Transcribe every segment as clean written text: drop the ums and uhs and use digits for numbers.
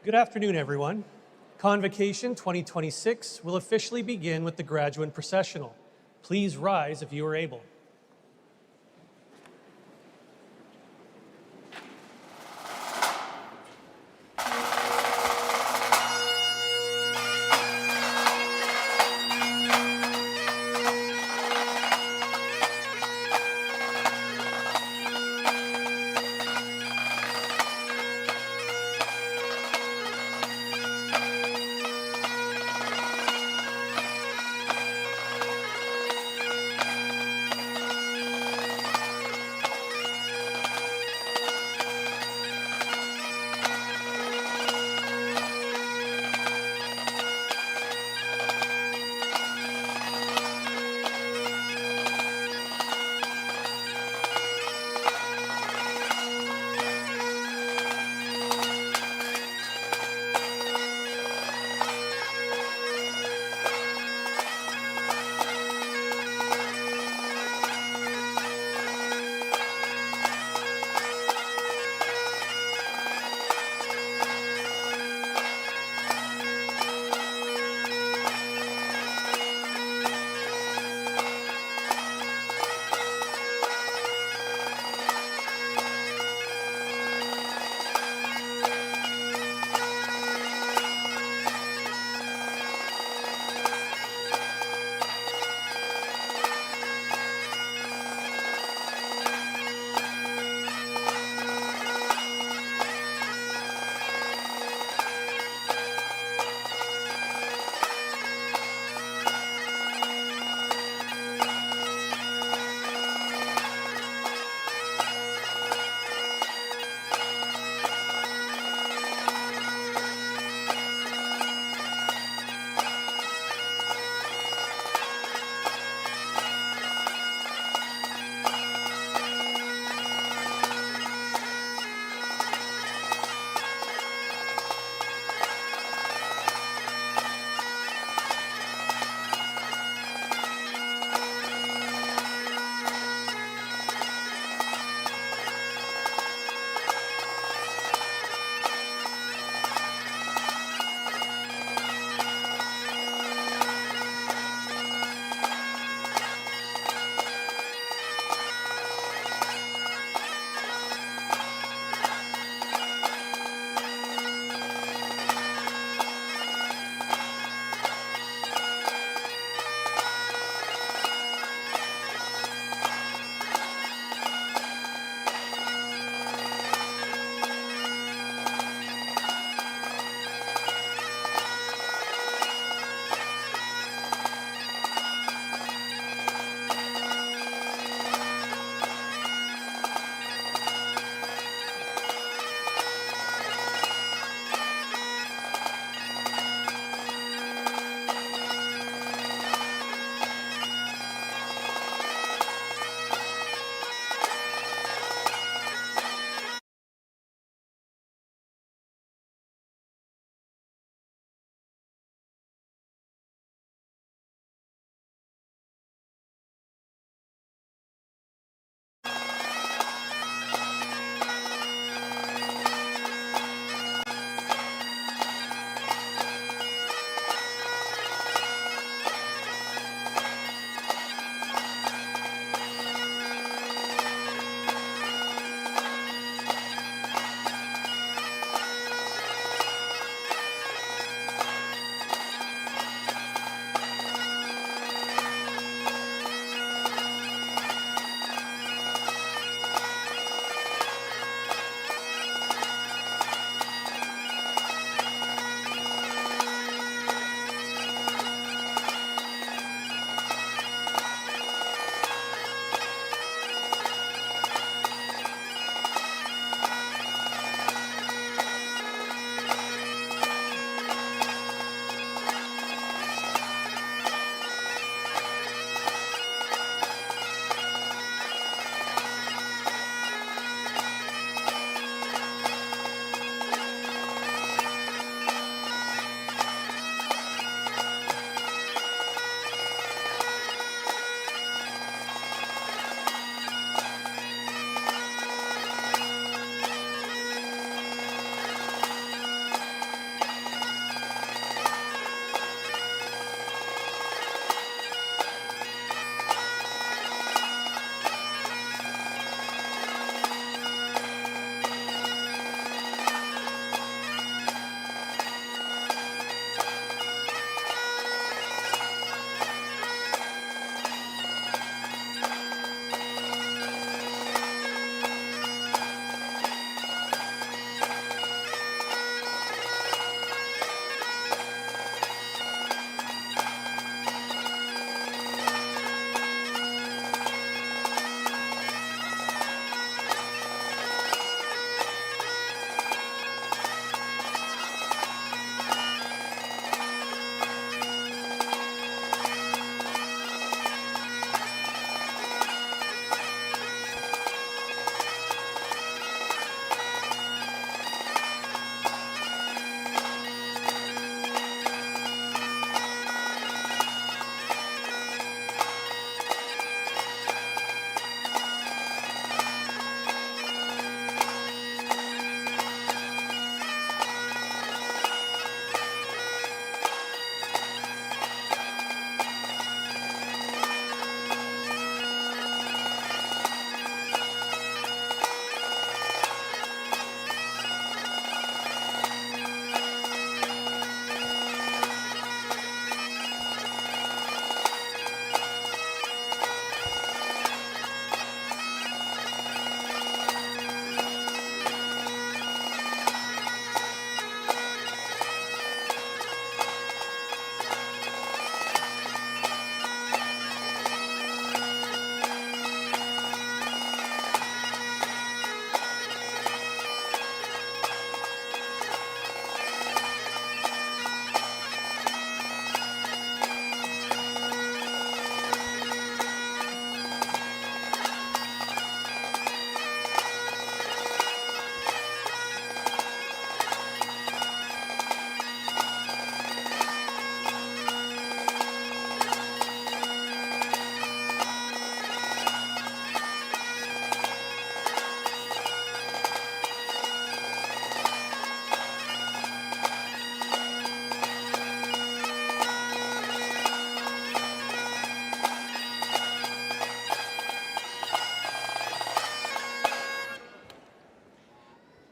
Good afternoon, everyone. Convocation 2026 will officially begin with the graduate processional. Please rise if you are able.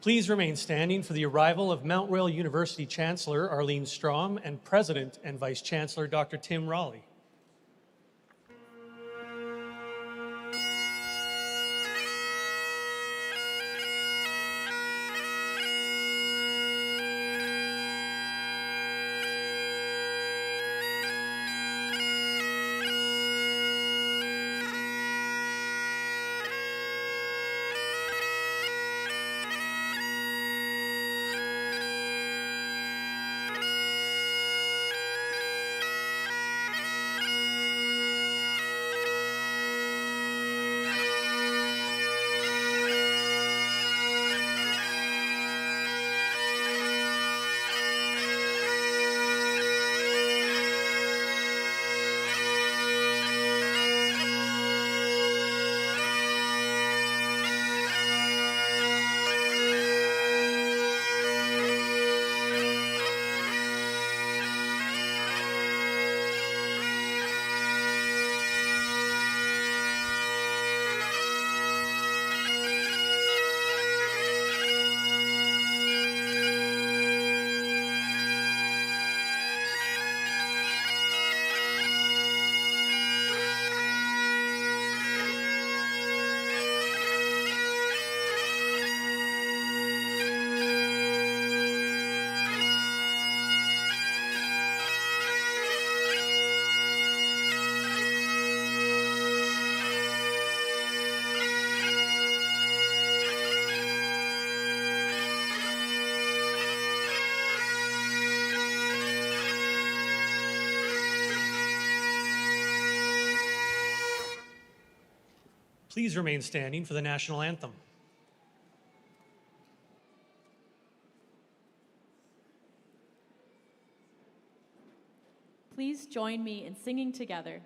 Please remain standing for the arrival of Mount Royal University Chancellor Arlene Strom and President and Vice Chancellor Dr. Tim Raleigh. Please remain standing for the national anthem. Please join me in singing together.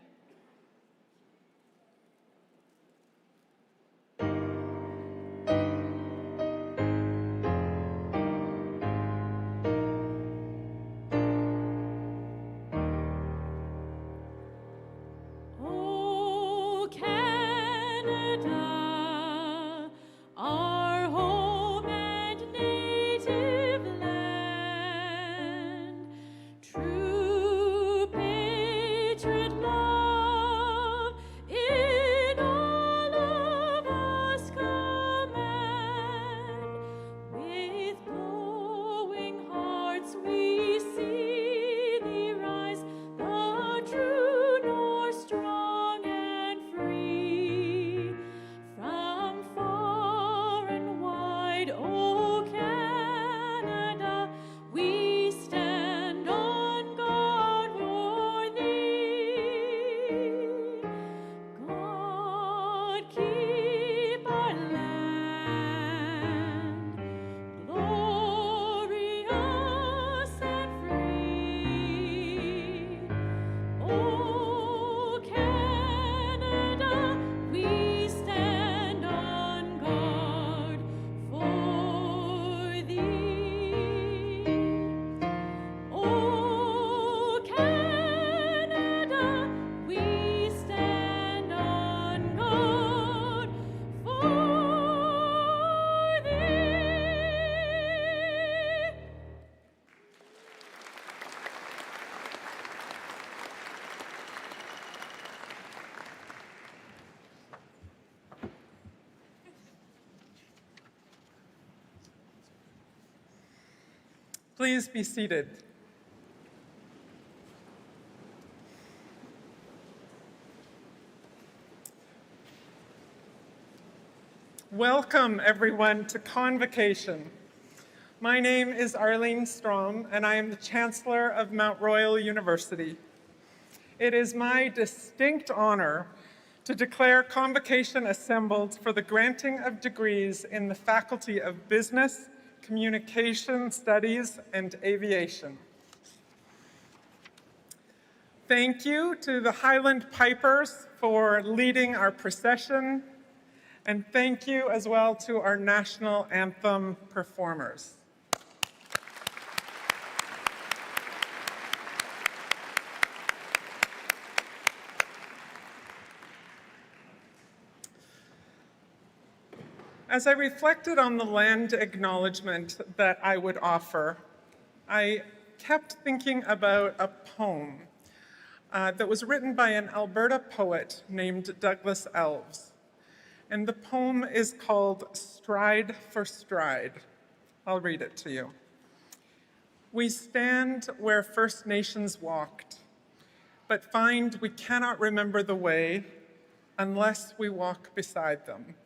Please be seated. Welcome, everyone, to Convocation. My name is Arlene Strom, and I am the Chancellor of Mount Royal University. It is my distinct honor to declare Convocation assembled for the granting of degrees in the Faculty of Business, Communication Studies, and Aviation. Thank you to the Highland Pipers for leading our procession, and thank you as well to our national anthem performers. As I reflected on the land acknowledgement that I would offer, I kept thinking about a poem that was written by an Alberta poet named Douglas Elves. And the poem is called Stride for Stride. I'll read it to you. We stand where First Nations walked, but find we cannot remember the way unless we walk beside them.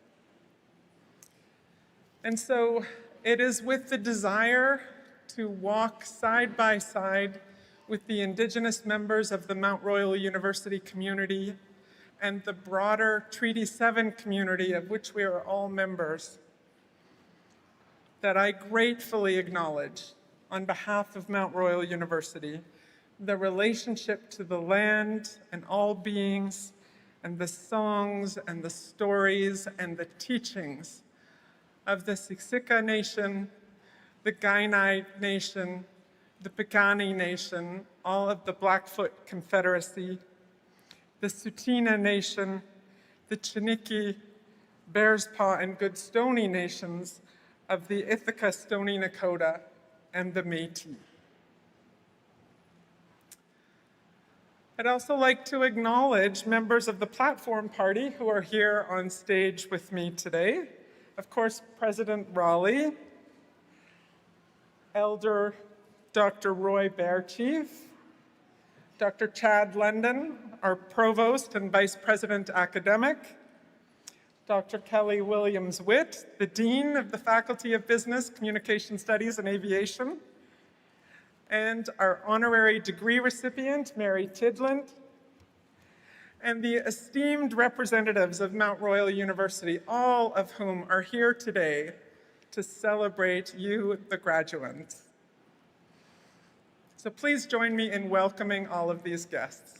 And so it is with the desire to walk side by side with the Indigenous members of the Mount Royal University community and the broader Treaty 7 community of which we are all members, that I gratefully acknowledge, on behalf of Mount Royal University, the relationship to the land and all beings, and the songs and the stories and the teachings of the Siksika Nation, the Kainai Nation, the Piikani Nation, all of the Blackfoot Confederacy, the Tsuut'ina Nation, the Chiniki, Bears Paw, and Goodstoney Nations of the Ithaca Stoney Nakoda and the Métis. I'd also like to acknowledge members of the Platform Party who are here on stage with me today. Of course, President Raleigh, Elder Dr. Roy Bearchief, Dr. Chad London, our Provost and Vice President Academic, Dr. Kelly Williams-Witt, the Dean of the Faculty of Business, Communication Studies, and Aviation, and our honorary degree recipient, Mary Tidland, and the esteemed representatives of Mount Royal University, all of whom are here today to celebrate you, the graduates. So please join me in welcoming all of these guests.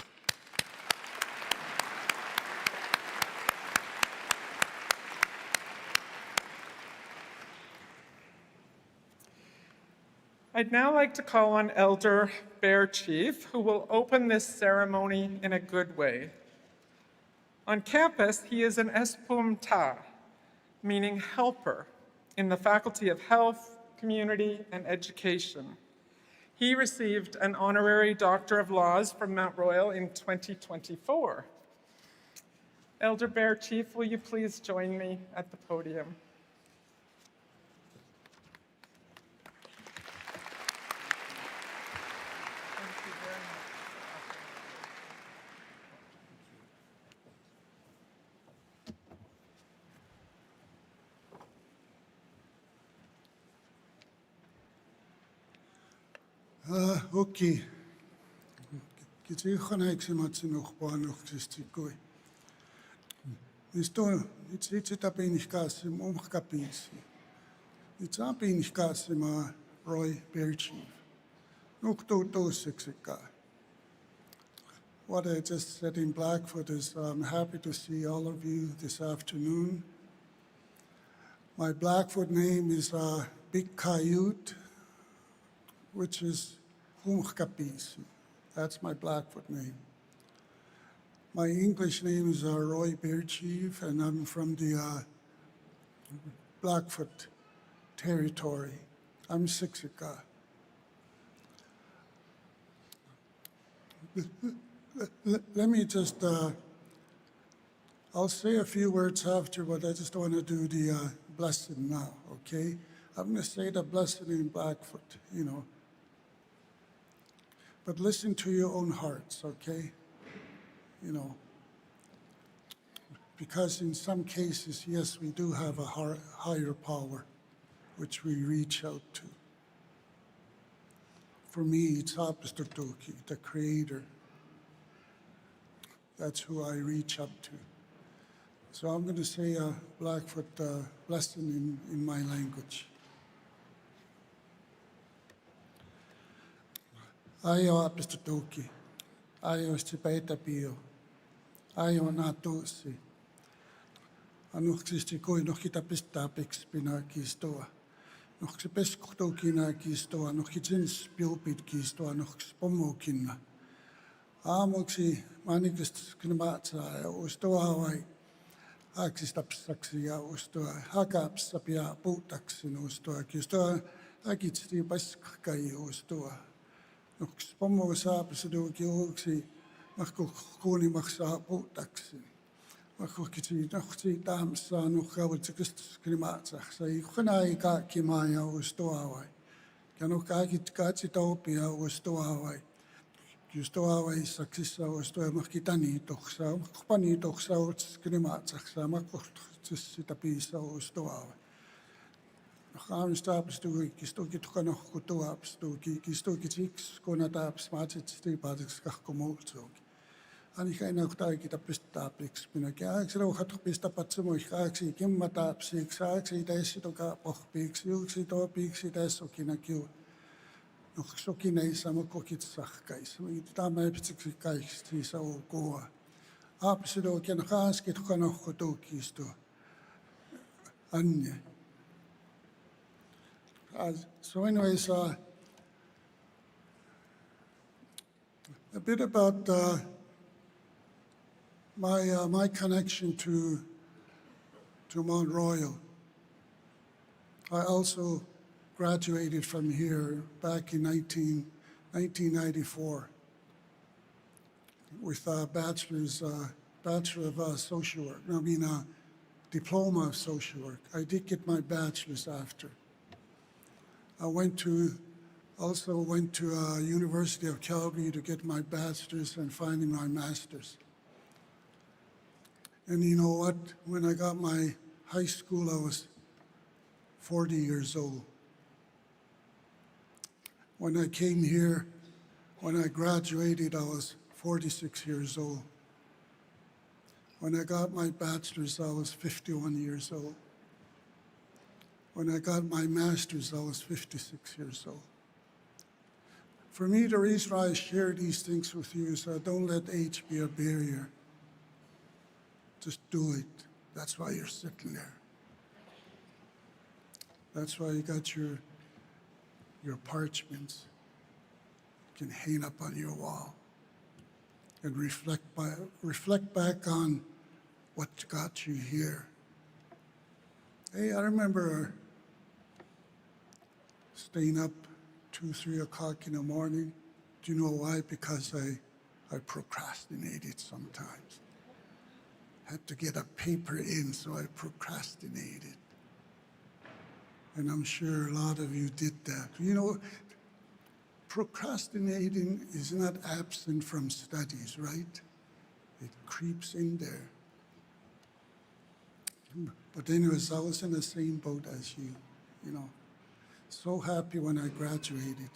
I'd now like to call on Elder Bearchief, who will open this ceremony in a good way. On campus, he is an Espum Ta, meaning helper, in the Faculty of Health, Community, and Education. He received an honorary Doctor of Laws from Mount Royal in 2024. Elder Bearchief, will you please join me at the podium? Okay. Kitsi khanaiksi matsin ukhpanuksistikoi. Isto itse tapinihkaasim umkhkapisi. Itse apinihkaasima Roy Bearchief. Nuktuutuusiksika. What I just said in Blackfoot is I'm happy to see all of you this afternoon. My Blackfoot name is Big Coyote, which is Humkapisi. That's my Blackfoot name. My English name is Roy Bearchief, and I'm from the Blackfoot territory. I'm Siksika. Let me just, I'll say a few words after, but I just want to do the blessing now, okay? I'm going to say the blessing in Blackfoot, you know. But listen to your own hearts, okay? You know, because in some cases, yes, we do have a higher power, which we reach out to. For me, it's Apostatoki, the Creator. That's who I reach up to. So I'm going to say a Blackfoot blessing in my language. Aio Apostatoki, aio Stipaita Pio, aio Natusi. Anuksisti koi nohkita pistapix pina kistoa. Nohksi peskutokina kistoa, nohkitsins piupit kistoa, nohks pomokina. Aamuksi manikist knamatsa ja ustoa vai aksistapsaksia ustua hakapsapia puutaksin ustua kistua akitsti paskai ustua nuks pommo saapsidu kiuksi makku kuuni maksaa puutaksin makku kitsi noksi taamsaa nukkavutsikistus klimaatsak sai khanai ka kimaya ustua vai ja nukkakit katsi taupia ustua vai Justoa vai saksissa ustua makitani tohsa kupani tohsa skrimatsaksa makohtus sitä piisa ustua vai Haamistaapistu kistuki tukano kutuapstu kistuki tiks kona taaps matsit stipaatiks kahkomuutsuuki ani kaina kutaiki tapistaapiks minä kääksi rauhat pista patsumoih kaaksi kimma taapsiks kaaksi tässä toka pohpiks juuksi topiiksi tässä okina kiu Sokineissa kokit sahkaissa. Tämä ei pitäisi kaikki saukoa. Apsidoken haaskit kanokko tukistu. Anje. So anyways, a bit about my connection to Mount Royal. I also graduated from here back in 1994 with a Bachelor of Social Work. Diploma of Social Work. I did get my bachelor's after. I also went to University of Calgary to get my bachelor's and finally my master's. And you know what? When I got my high school, I was 40 years old. When I came here, when I graduated, I was 46 years old. When I got my bachelor's, I was 51 years old. When I got my master's, I was 56 years old. For me, the reason I share these things with you is don't let age be a barrier. Just do it. That's why you're sitting there. That's why you got your parchments. You can hang up on your wall and reflect back on what got you here. Hey, I remember staying up 2, 3 o'clock in the morning. Do you know why? Because I procrastinated sometimes. Had to get a paper in, so I procrastinated. And I'm sure a lot of you did that. You know, procrastinating is not absent from studies, right? It creeps in there. But anyways, I was in the same boat as you, you know. So happy when I graduated.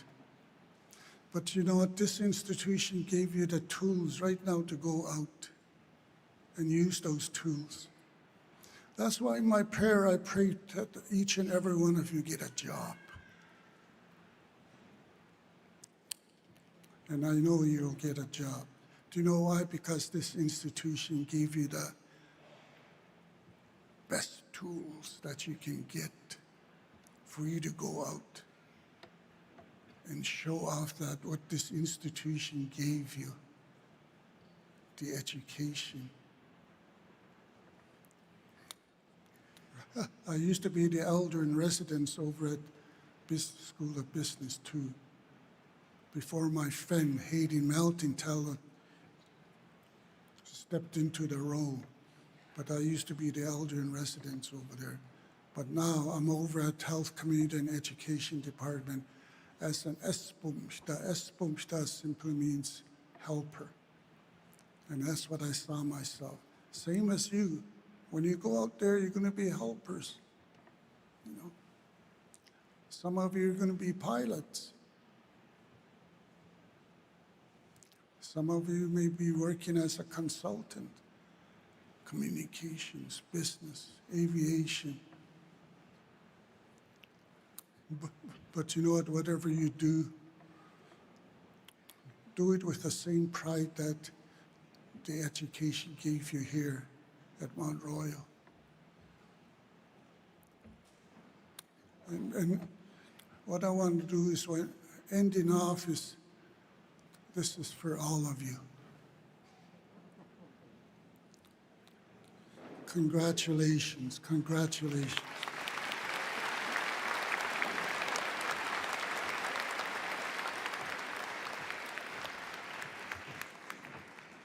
But you know what? This institution gave you the tools right now to go out and use those tools. That's why in my prayer I pray that each and every one of you get a job. And I know you'll get a job. Do you know why? Because this institution gave you the best tools that you can get for you to go out and show off that what this institution gave you, the education. I used to be the elder in residence over at School of Business too, before my friend Hayden Melton Teller stepped into the role. But I used to be the elder in residence over there. But now I'm over at Health, Community and Education Department as an espumshta. Espumshta simply means helper. And that's what I saw myself. Same as you. When you go out there, you're going to be helpers. You know, some of you are going to be pilots. Some of you may be working as a consultant, communications, business, aviation. But you know what? Whatever you do it with the same pride that the education gave you here at Mount Royal. And what I want to do is, when ending off, is this is for all of you. Congratulations, congratulations.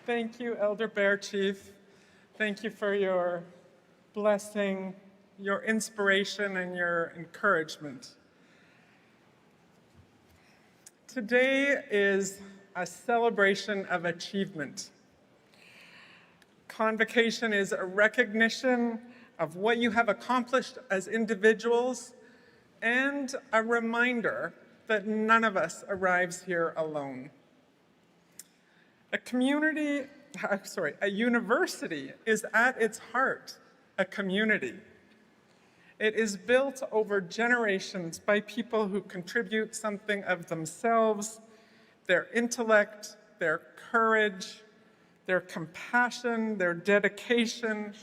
Thank you, Elder Bear Chief. Thank you for your blessing, your inspiration, and your encouragement. Today is a celebration of achievement. Convocation is a recognition of what you have accomplished as individuals and a reminder that none of us arrives here alone. A university is at its heart a community. It is built over generations by people who contribute something of themselves, their intellect, their courage, their compassion, their dedication,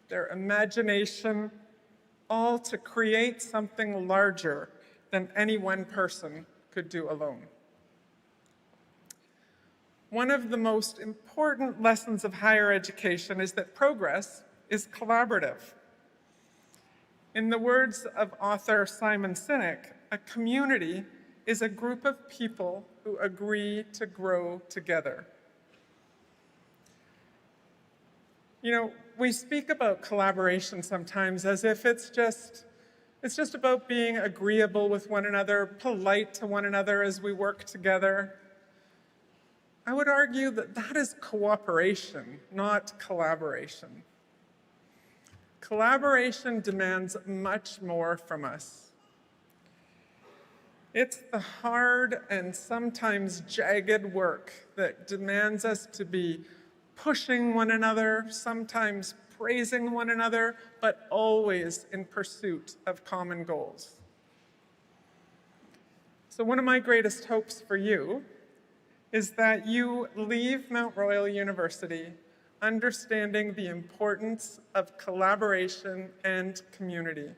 their imagination, all to create something larger than any one person could do alone. One of the most important lessons of higher education is that progress is collaborative. In the words of author Simon Sinek, a community is a group of people who agree to grow together. You know, we speak about collaboration sometimes as if it's just about being agreeable with one another, polite to one another as we work together. I would argue that that is cooperation, not collaboration. Collaboration demands much more from us. It's the hard and sometimes jagged work that demands us to be pushing one another, sometimes praising one another, but always in pursuit of common goals. So one of my greatest hopes for you is that you leave Mount Royal University understanding the importance of collaboration and community.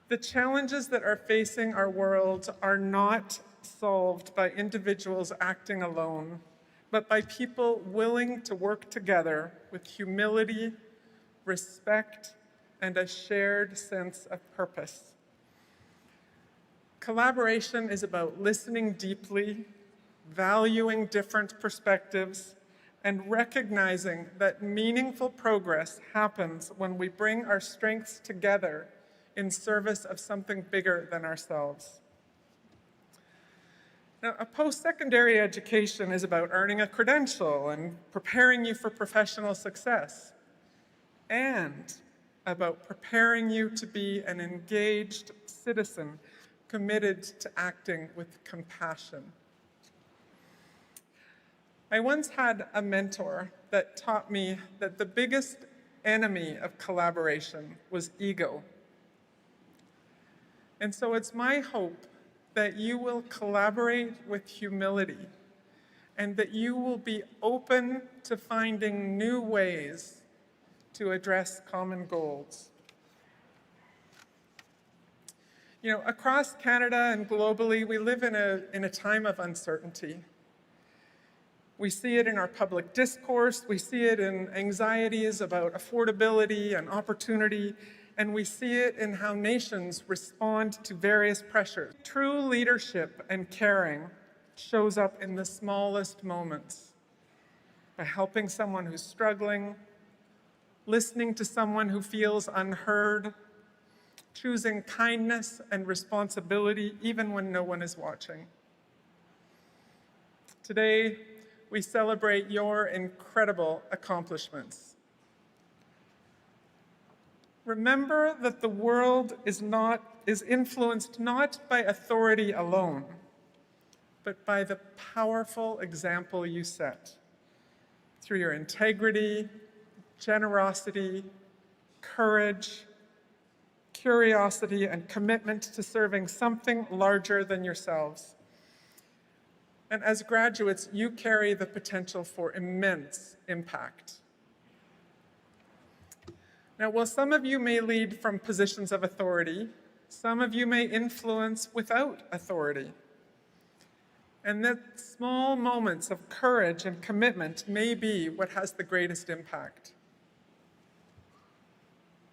The challenges that are facing our world are not solved by individuals acting alone, but by people willing to work together with humility, respect, and a shared sense of purpose. Collaboration is about listening deeply, valuing different perspectives, and recognizing that meaningful progress happens when we bring our strengths together in service of something bigger than ourselves. Now, a post-secondary education is about earning a credential and preparing you for professional success, and about preparing you to be an engaged citizen committed to acting with compassion. I once had a mentor that taught me that the biggest enemy of collaboration was ego. And so it's my hope that you will collaborate with humility and that you will be open to finding new ways to address common goals. You know, across Canada and globally, we live in a time of uncertainty. We see it in our public discourse, we see it in anxieties about affordability and opportunity, and we see it in how nations respond to various pressures. True leadership and caring shows up in the smallest moments, by helping someone who's struggling, listening to someone who feels unheard, choosing kindness and responsibility even when no one is watching. Today, we celebrate your incredible accomplishments. Remember that the world is influenced not by authority alone, but by the powerful example you set through your integrity, generosity, courage, curiosity, and commitment to serving something larger than yourselves. And as graduates, you carry the potential for immense impact. Now, while some of you may lead from positions of authority, some of you may influence without authority. And that small moments of courage and commitment may be what has the greatest impact.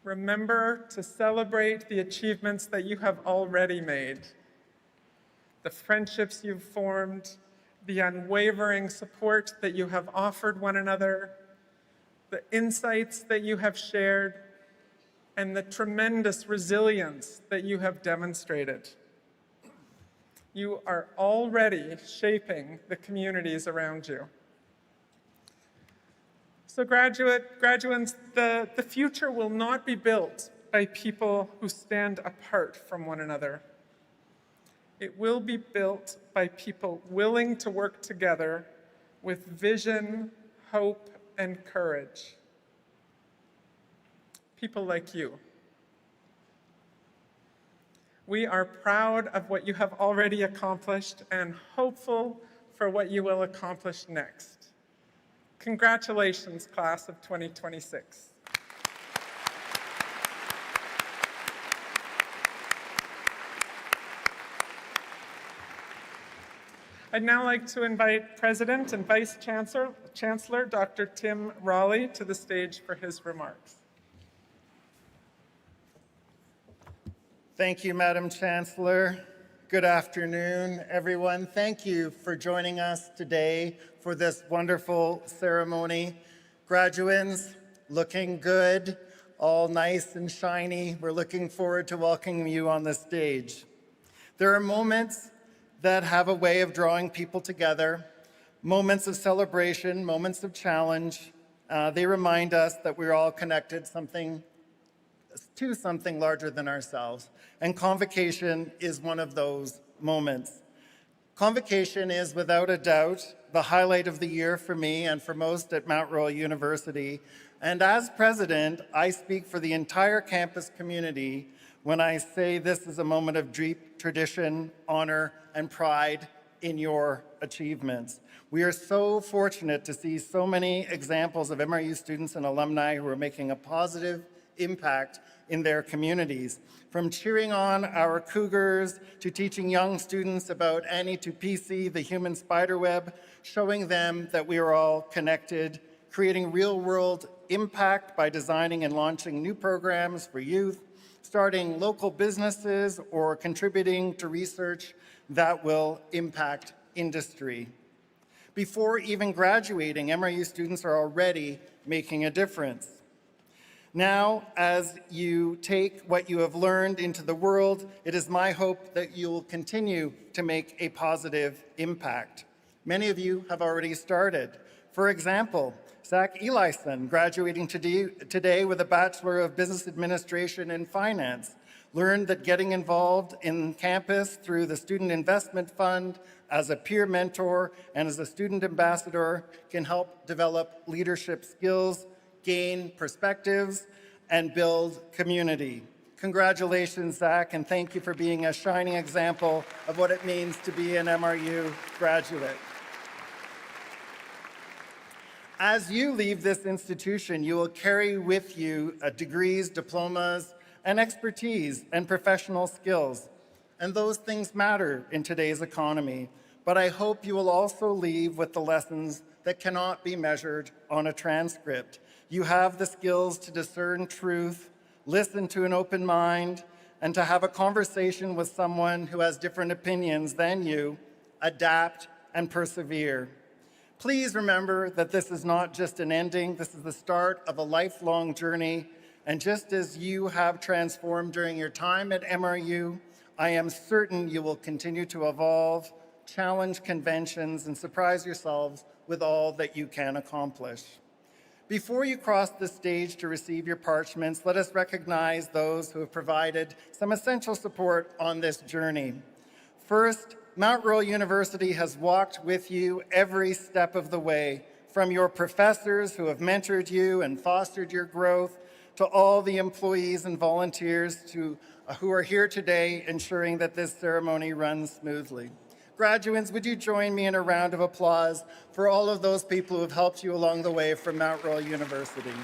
Remember to celebrate the achievements that you have already made, the friendships you've formed, the unwavering support that you have offered one another, the insights that you have shared, and the tremendous resilience that you have demonstrated. You are already shaping the communities around you. So graduates, the future will not be built by people who stand apart from one another. It will be built by people willing to work together with vision, hope, and courage. People like you. We are proud of what you have already accomplished and hopeful for what you will accomplish next. Congratulations, class of 2026. I'd now like to invite President and Vice Chancellor Dr. Tim Raleigh to the stage for his remarks. Thank you, Madam Chancellor. Good afternoon, everyone. Thank you for joining us today for this wonderful ceremony. Graduates, looking good, all nice and shiny. We're looking forward to welcoming you on the stage. There are moments that have a way of drawing people together, moments of celebration, moments of challenge. They remind us that we're all connected to something larger than ourselves. And Convocation is one of those moments. Convocation is, without a doubt, the highlight of the year for me and for most at Mount Royal University. And as president, I speak for the entire campus community when I say this is a moment of deep tradition, honor, and pride in your achievements. We are so fortunate to see so many examples of MRU students and alumni who are making a positive impact in their communities. From cheering on our Cougars to teaching young students about Annie to PC, the human spiderweb, showing them that we are all connected, creating real-world impact by designing and launching new programs for youth, starting local businesses, or contributing to research that will impact industry. Before even graduating, MRU students are already making a difference. Now, as you take what you have learned into the world, it is my hope that you will continue to make a positive impact. Many of you have already started. For example, Zach Elison, graduating today with a Bachelor of Business Administration and Finance, learned that getting involved in campus through the Student Investment Fund as a peer mentor and as a student ambassador can help develop leadership skills, gain perspectives, and build community. Congratulations, Zach, and thank you for being a shining example of what it means to be an MRU graduate. As you leave this institution, you will carry with you degrees, diplomas, and expertise and professional skills. And those things matter in today's economy. But I hope you will also leave with the lessons that cannot be measured on a transcript. You have the skills to discern truth, listen to an open mind, and to have a conversation with someone who has different opinions than you, adapt, and persevere. Please remember that this is not just an ending, this is the start of a lifelong journey. And just as you have transformed during your time at MRU, I am certain you will continue to evolve, challenge conventions, and surprise yourselves with all that you can accomplish. Before you cross the stage to receive your parchments, let us recognize those who have provided some essential support on this journey. First, Mount Royal University has walked with you every step of the way, from your professors who have mentored you and fostered your growth, to all the employees and volunteers who are here today ensuring that this ceremony runs smoothly. Graduates, would you join me in a round of applause for all of those people who have helped you along the way from Mount Royal University?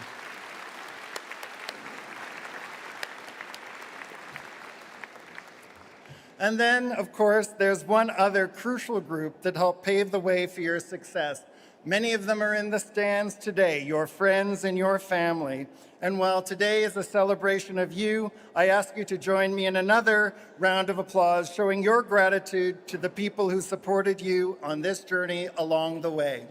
And then, of course, there's one other crucial group that helped pave the way for your success, Many of them are in the stands today, your friends and your family. And while today is a celebration of you, I ask you to join me in another round of applause showing your gratitude to the people who supported you on this journey along the way.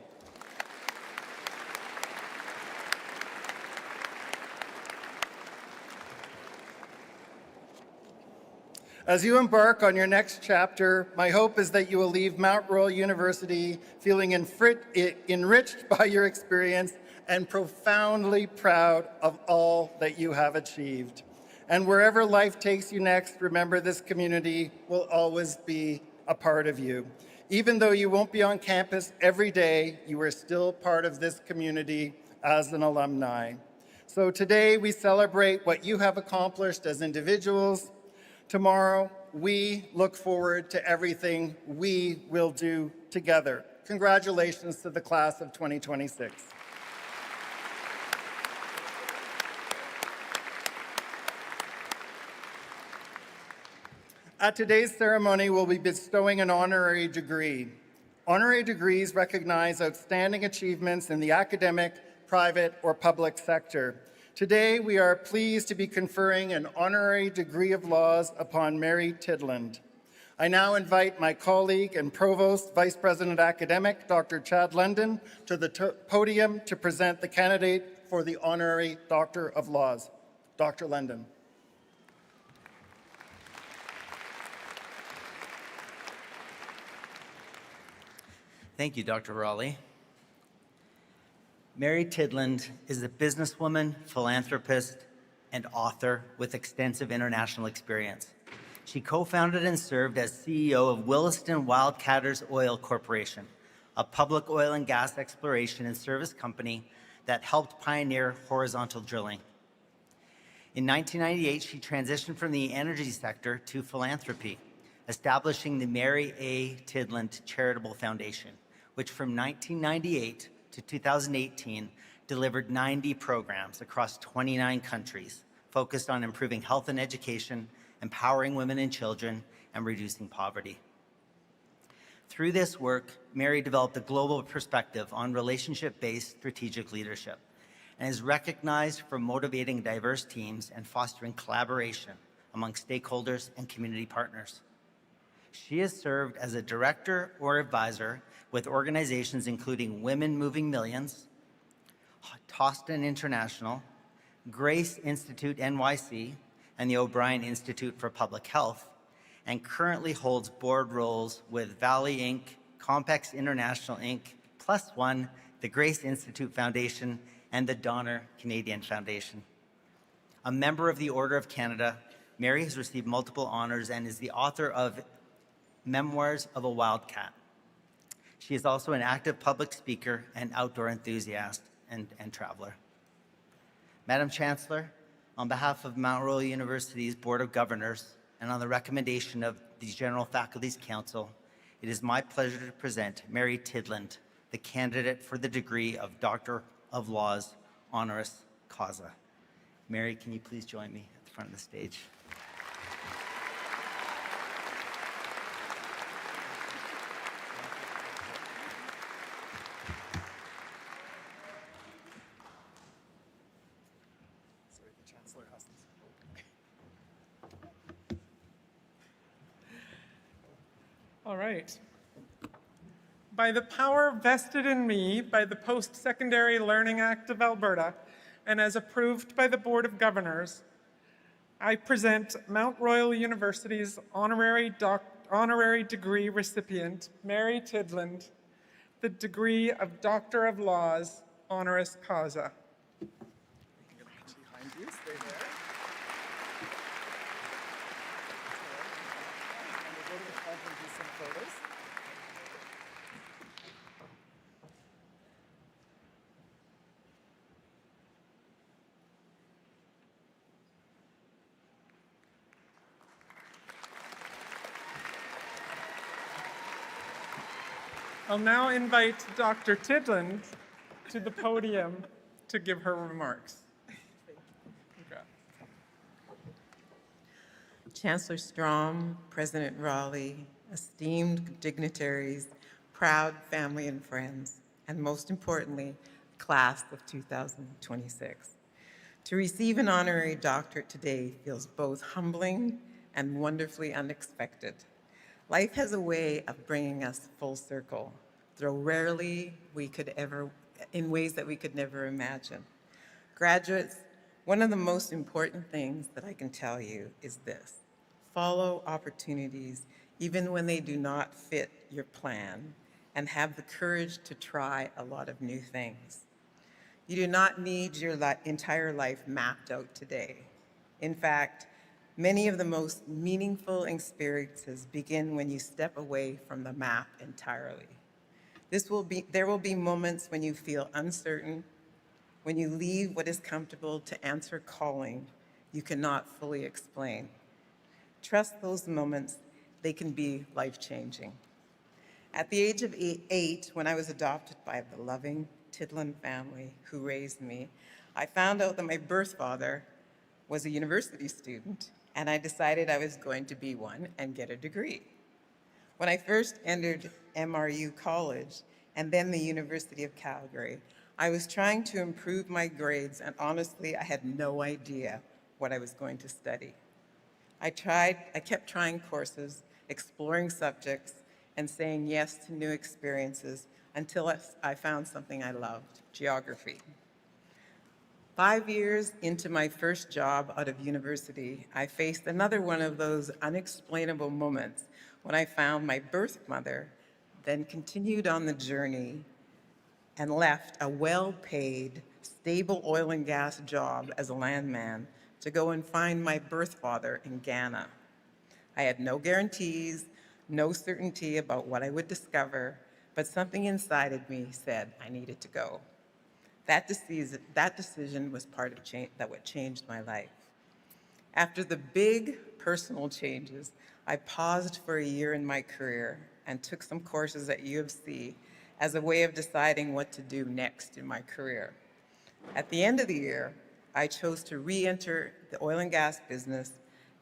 As you embark on your next chapter, my hope is that you will leave Mount Royal University feeling enriched by your experience and profoundly proud of all that you have achieved. And wherever life takes you next, remember this community will always be a part of you. Even though you won't be on campus every day, you are still part of this community as an alumni. So today we celebrate what you have accomplished as individuals. Tomorrow, we look forward to everything we will do together. Congratulations to the class of 2026. At today's ceremony, we'll be bestowing an honorary degree. Honorary degrees recognize outstanding achievements in the academic, private, or public sector. Today, we are pleased to be conferring an honorary degree of laws upon Mary Tidland. I now invite my colleague and Provost Vice President Academic, Dr. Chad London, to the podium to present the candidate for the Honorary Doctor of Laws. Dr. London. Thank you, Dr. Raleigh. Mary Tidland is a businesswoman, philanthropist, and author with extensive international experience. She co-founded and served as CEO of Williston Wildcatters Oil Corporation, a public oil and gas exploration and service company that helped pioneer horizontal drilling. In 1998, she transitioned from the energy sector to philanthropy, establishing the Mary A. Tidland Charitable Foundation, which from 1998 to 2018 delivered 90 programs across 29 countries focused on improving health and education, empowering women and children, and reducing poverty. Through this work, Mary developed a global perspective on relationship-based strategic leadership and is recognized for motivating diverse teams and fostering collaboration among stakeholders and community partners. She has served as a director or advisor with organizations including Women Moving Millions, Toston International, Grace Institute NYC, and the O'Brien Institute for Public Health, and currently holds board roles with Valley Inc., Compex International Inc., Plus One, the Grace Institute Foundation, and the Donner Canadian Foundation. A member of the Order of Canada, Mary has received multiple honors and is the author of Memoirs of a Wildcat. She is also an active public speaker and outdoor enthusiast and traveler. Madam Chancellor, on behalf of Mount Royal University's Board of Governors and on the recommendation of the General Faculty's Council, it is my pleasure to present Mary Tidland, the candidate for the degree of Doctor of Laws, honoris causa. Mary, can you please join me at the front of the stage? All right. By the power vested in me by the Post-Secondary Learning Act of Alberta and as approved by the Board of Governors, I present Mount Royal University's honorary degree recipient, Mary Tidland, the degree of Doctor of Laws, honoris causa. Behind you, stay there. I'll now invite Dr. Tidland to the podium to give her remarks. Chancellor Strom, President Raleigh, esteemed dignitaries, proud family and friends. and most importantly, class of 2026. To receive an honorary doctorate today feels both humbling and wonderfully unexpected. Life has a way of bringing us full circle, though rarely in ways that we could never imagine. Graduates, one of the most important things that I can tell you is this: follow opportunities even when they do not fit your plan, and have the courage to try a lot of new things. You do not need your entire life mapped out today. In fact, many of the most meaningful experiences begin when you step away from the map entirely. There will be moments when you feel uncertain, when you leave what is comfortable to answer calling you cannot fully explain. Trust those moments, they can be life-changing. At the age of 8, when I was adopted by the loving Tidlin family who raised me, I found out that my birth father was a university student, and I decided I was going to be one and get a degree. When I first entered MRU College and then the University of Calgary, I was trying to improve my grades, and honestly, I had no idea what I was going to study. I kept trying courses, exploring subjects, and saying yes to new experiences until I found something I loved: geography. 5 years into my first job out of university, I faced another one of those unexplainable moments when I found my birth mother, then continued on the journey and left a well-paid, stable oil and gas job as a landman to go and find my birth father in Ghana. I had no guarantees, no certainty about what I would discover, but something inside of me said I needed to go. That decision was part of what changed my life. After the big personal changes, I paused for a year in my career and took some courses at U of C as a way of deciding what to do next in my career. At the end of the year, I chose to re-enter the oil and gas business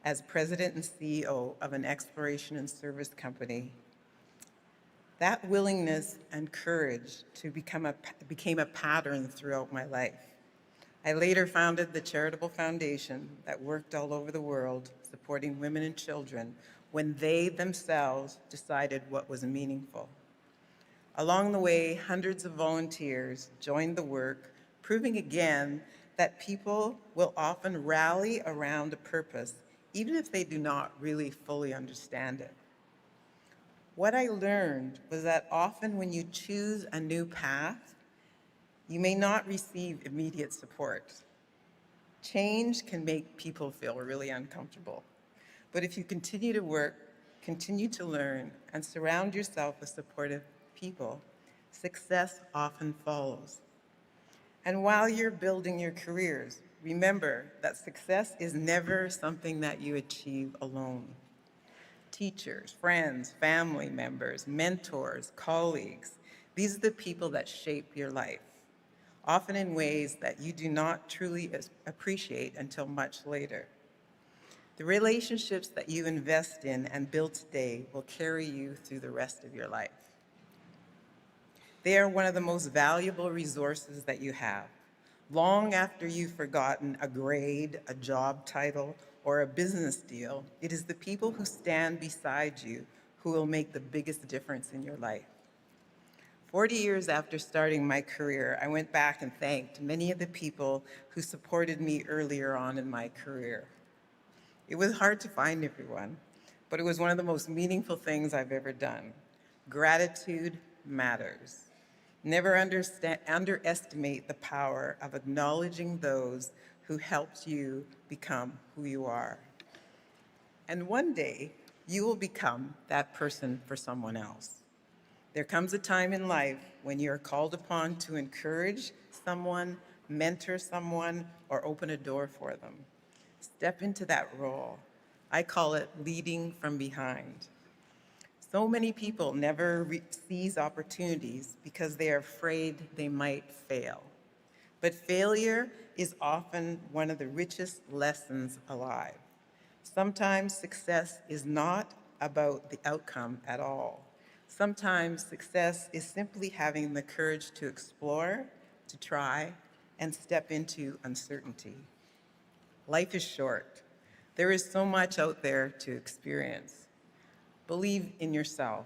as president and CEO of an exploration and service company. That willingness and courage became a pattern throughout my life. I later founded the charitable foundation that worked all over the world supporting women and children when they themselves decided what was meaningful. Along the way, hundreds of volunteers joined the work, proving again that people will often rally around a purpose, even if they do not really fully understand it. What I learned was that often when you choose a new path, you may not receive immediate support. Change can make people feel really uncomfortable. But if you continue to work, continue to learn, and surround yourself with supportive people, success often follows. And while you're building your careers, remember that success is never something that you achieve alone. Teachers, friends, family members, mentors, colleagues, these are the people that shape your life, often in ways that you do not truly appreciate until much later. The relationships that you invest in and build today will carry you through the rest of your life. They are one of the most valuable resources that you have. Long after you've forgotten a grade, a job title, or a business deal, it is the people who stand beside you who will make the biggest difference in your life. 40 years after starting my career, I went back and thanked many of the people who supported me earlier on in my career. It was hard to find everyone, but it was one of the most meaningful things I've ever done. Gratitude matters. Never underestimate the power of acknowledging those who helped you become who you are. And one day, you will become that person for someone else. There comes a time in life when you are called upon to encourage someone, mentor someone, or open a door for them. Step into that role. I call it leading from behind. So many people never seize opportunities because they are afraid they might fail. But failure is often one of the richest lessons alive. Sometimes success is not about the outcome at all. Sometimes success is simply having the courage to explore, to try, and step into uncertainty. Life is short. There is so much out there to experience. Believe in yourself.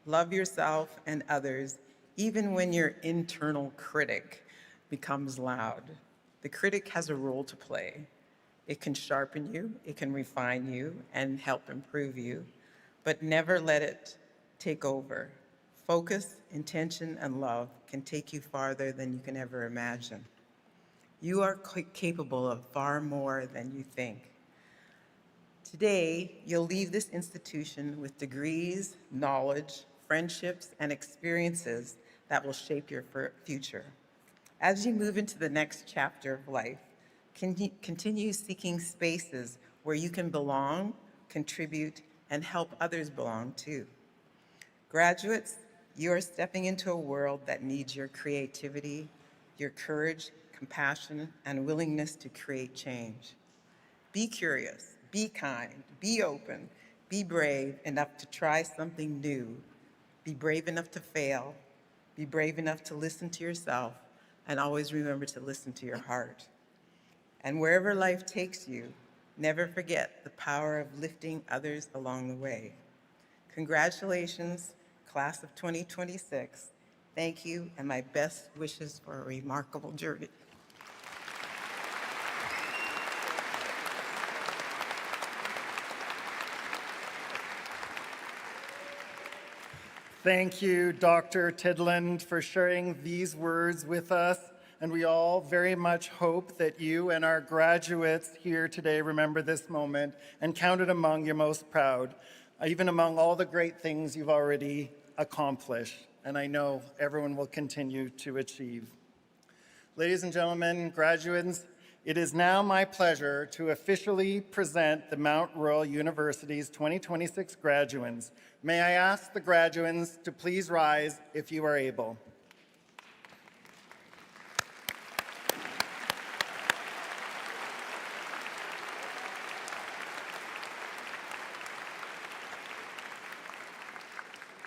Love yourself and others, even when your internal critic becomes loud. The critic has a role to play. It can sharpen you, it can refine you, and help improve you, but never let it take over. Focus, intention, and love can take you farther than you can ever imagine. You are capable of far more than you think. Today, you'll leave this institution with degrees, knowledge, friendships, and experiences that will shape your future. As you move into the next chapter of life, continue seeking spaces where you can belong, contribute, and help others belong too. Graduates, you are stepping into a world that needs your creativity, your courage, compassion, and willingness to create change. Be curious, be kind, be open, be brave enough to try something new, be brave enough to fail, be brave enough to listen to yourself, and always remember to listen to your heart. And wherever life takes you, never forget the power of lifting others along the way. Congratulations, class of 2026. Thank you, and my best wishes for a remarkable journey. Thank you, Dr. Tidland, for sharing these words with us. And we all very much hope that you and our graduates here today remember this moment and count it among your most proud, even among all the great things you've already accomplished. And I know everyone will continue to achieve. Ladies and gentlemen, graduates, it is now my pleasure to officially present the Mount Royal University's 2026 graduates. May I ask the graduates to please rise if you are able.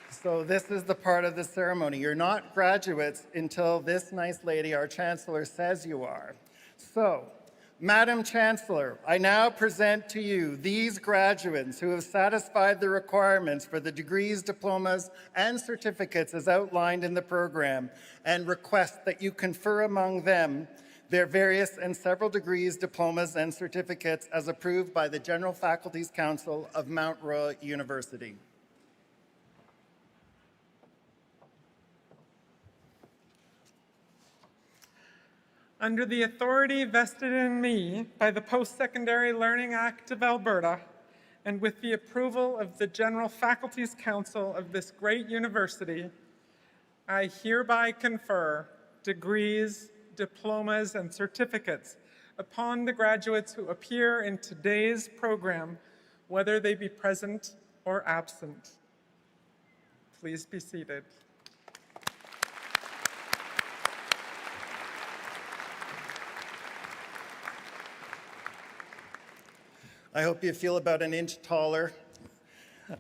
So this is the part of the ceremony. You're not graduates until this nice lady, our Chancellor, says you are. So, Madam Chancellor, I now present to you these graduates who have satisfied the requirements for the degrees, diplomas, and certificates as outlined in the program, and request that you confer among them their various and several degrees, diplomas, and certificates as approved by the General Faculties Council of Mount Royal University. Under the authority vested in me by the Post-Secondary Learning Act of Alberta, and with the approval of the General Faculties Council of this great university, I hereby confer degrees, diplomas, and certificates upon the graduates who appear in today's program, whether they be present or absent. Please be seated. I hope you feel about an inch taller.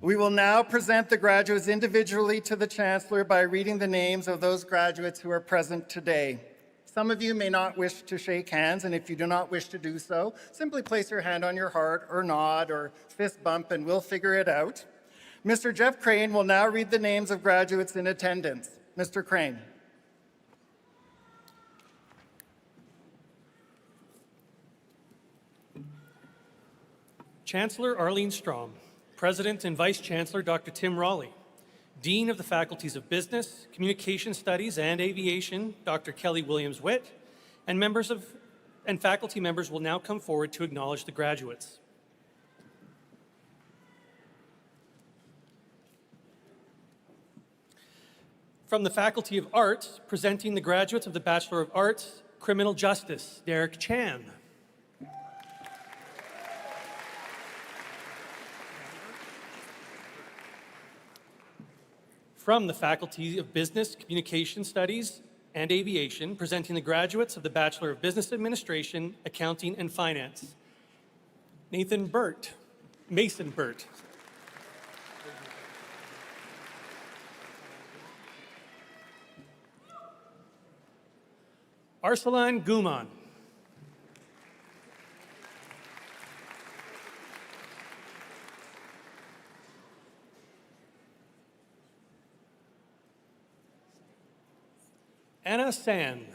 We will now present the graduates individually to the Chancellor by reading the names of those graduates who are present today. Some of you may not wish to shake hands, and if you do not wish to do so, simply place your hand on your heart or nod or fist bump and we'll figure it out. Mr. Jeff Crane will now read the names of graduates in attendance. Mr. Crane. Chancellor Arlene Strom, President and Vice Chancellor Dr. Tim Raleigh, Dean of the Faculties of Business, Communication Studies, and Aviation, Dr. Kelly Williams-Witt, and faculty members will now come forward to acknowledge the graduates. From the Faculty of Arts, presenting the graduates of the Bachelor of Arts, Criminal Justice, Derek Chan. From the Faculty of Business, Communication Studies, and Aviation, presenting the graduates of the Bachelor of Business Administration, Accounting, and Finance, Mason Burt. Arsalan Guman. Anna San.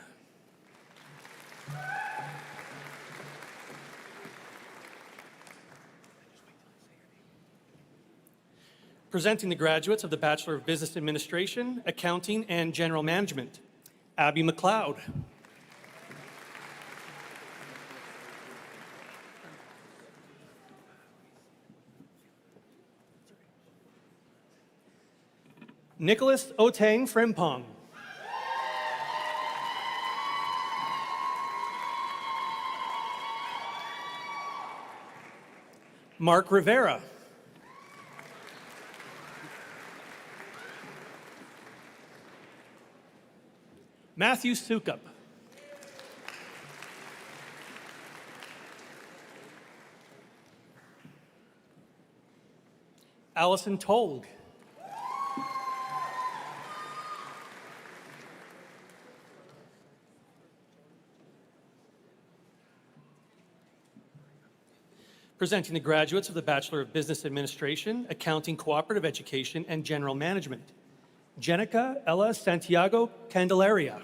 Presenting the graduates of the Bachelor of Business Administration, Accounting, and General Management, Abby McLeod. Nicholas Otang Frimpong. Mark Rivera. Matthew Sukup. Allison Tolg. Presenting the graduates of the Bachelor of Business Administration, Accounting, Cooperative Education, and General Management, Jenica Ella Santiago Candelaria.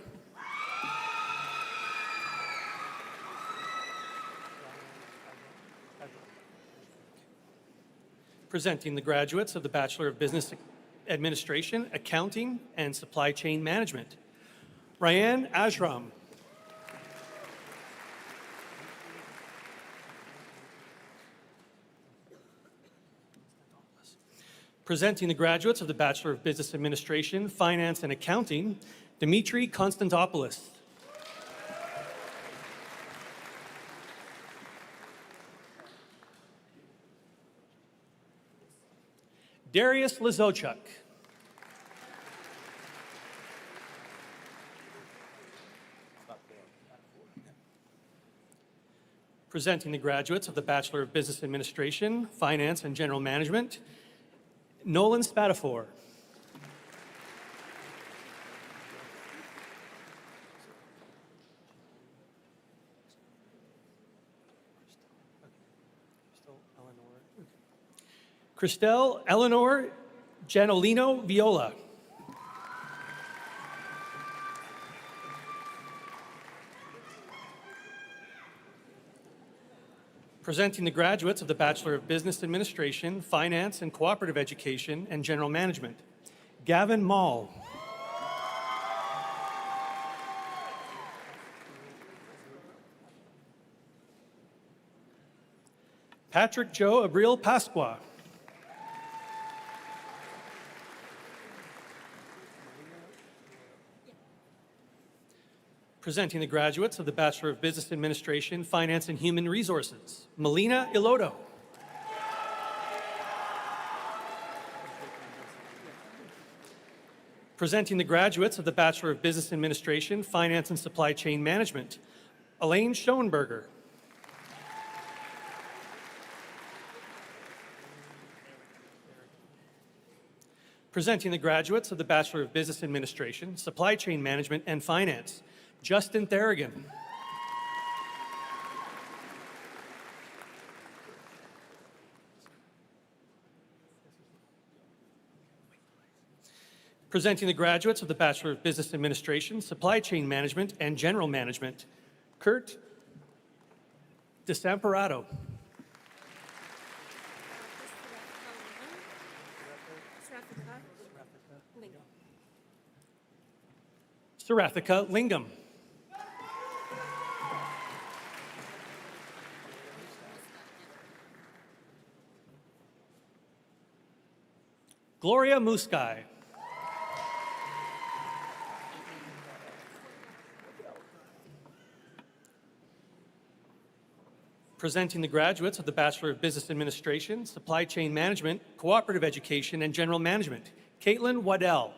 Presenting the graduates of the Bachelor of Business Administration, Accounting, and Supply Chain Management, Ryan Ajram. Presenting the graduates of the Bachelor of Business Administration, Finance, and Accounting, Dimitri Konstantopoulos. Darius Lazochuk. Presenting the graduates of the Bachelor of Business Administration, Finance, and General Management, Nolan Spatafor. Christelle Eleanor Janolino Viola. Presenting the graduates of the Bachelor of Business Administration, Finance, and Cooperative Education, and General Management, Gavin Mall. Patrick Joe Abril Pasqua. Presenting the graduates of the Bachelor of Business Administration, Finance, and Human Resources, Melina Iloto. Presenting the graduates of the Bachelor of Business Administration, Finance, and Supply Chain Management, Elaine Schoenberger. Presenting the graduates of the Bachelor of Business Administration, Supply Chain Management, and Finance, Justin Therigan. Presenting the graduates of the Bachelor of Business Administration, Supply Chain Management, and General Management, Kurt DeSamparato. Sarathika Lingam. Gloria Muskai. Presenting the graduates of the Bachelor of Business Administration, Supply Chain Management, Cooperative Education, and General Management, Caitlin Waddell.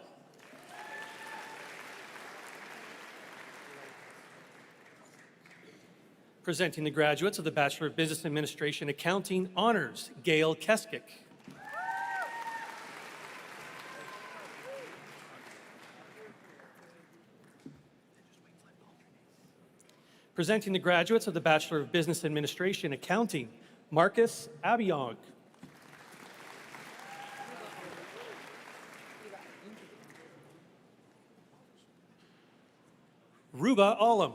Presenting the graduates of the Bachelor of Business Administration, Accounting, Honors, Gail Keskick. Presenting the graduates of the Bachelor of Business Administration Accounting, Marcus Abiong. Ruba Alam.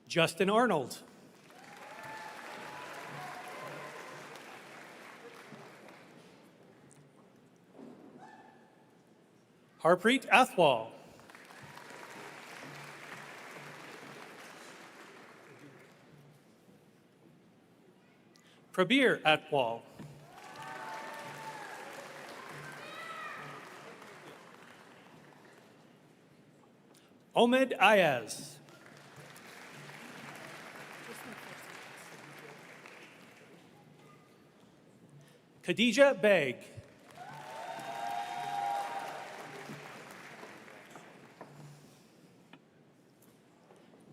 Justin Arnold. Harpreet Athwal. Prabir Atwal. Omed Ayaz. Khadija Beg.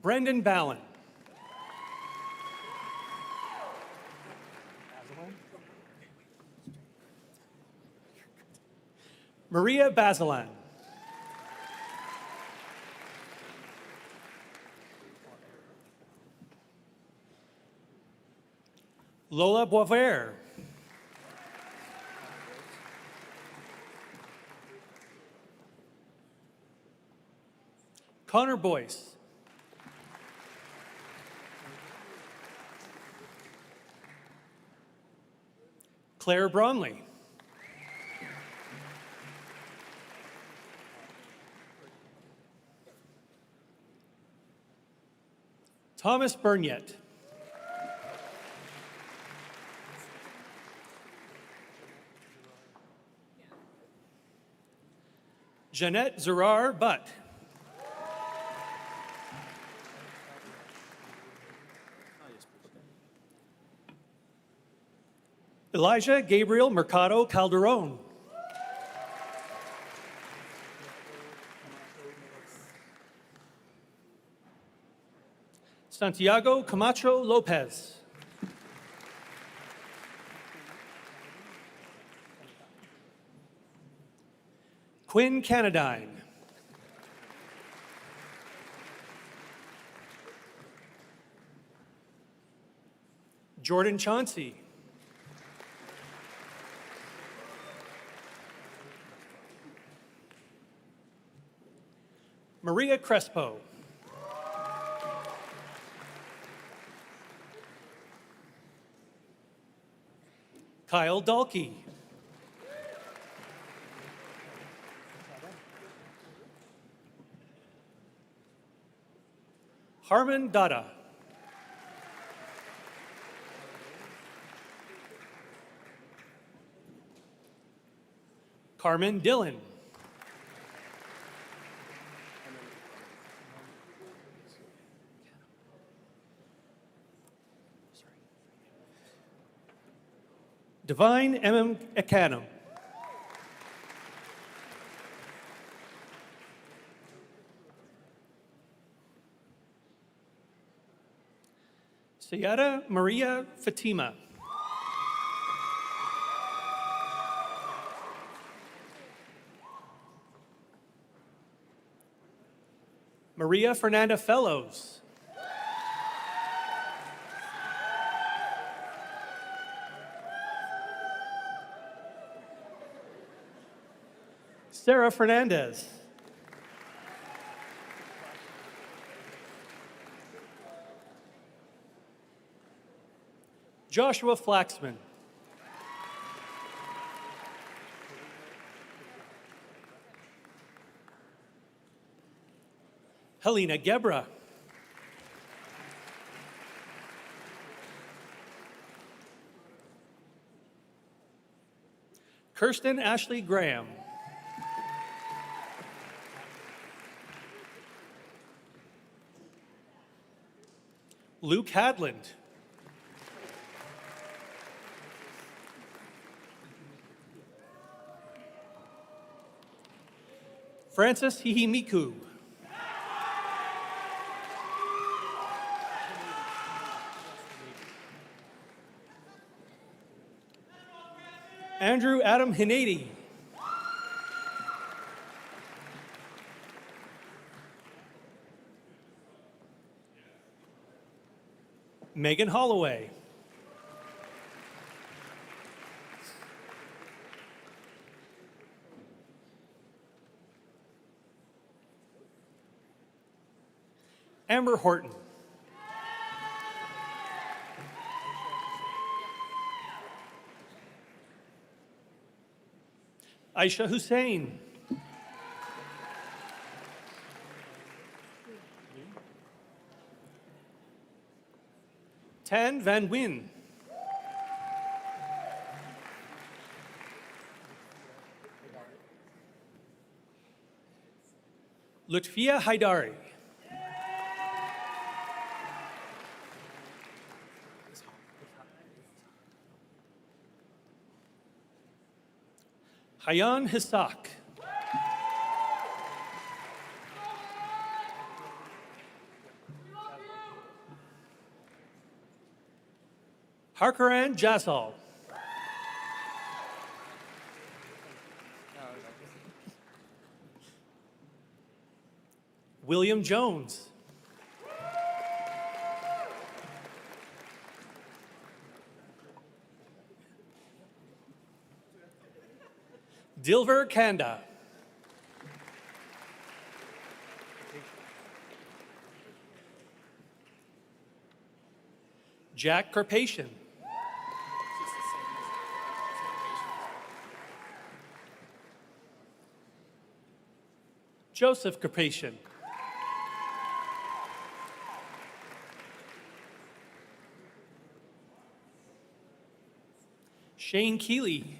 Brendan Ballin. Maria Basilan. Lola Boisvert. Connor Boyce. Claire Bromley. Thomas Burnett. Jeanette Zerar Butt. Elijah Gabriel Mercado Calderon. Santiago Camacho Lopez. Quinn Canadine. Jordan Chauncey. Maria Crespo. Kyle Dalkey. Harmon Dada. Carmen Dillon. Divine M. Akanam. Sayada Maria Fatima. Maria Fernanda Fellows. Sarah Fernandez. Joshua Flaxman. Helena Gebra. Kirsten Ashley Graham. Luke Hadland. Francis Hihimiku. Andrew Adam Hinady. Megan Holloway. Amber Horton. Aisha Hussein. Tan Van Wyn. Lutfia Haidari. Hayan Hisak. Harkaran Jasal. William Jones. Dilver Kanda. Jack Carpathian. Joseph Carpathian. Shane Keeley.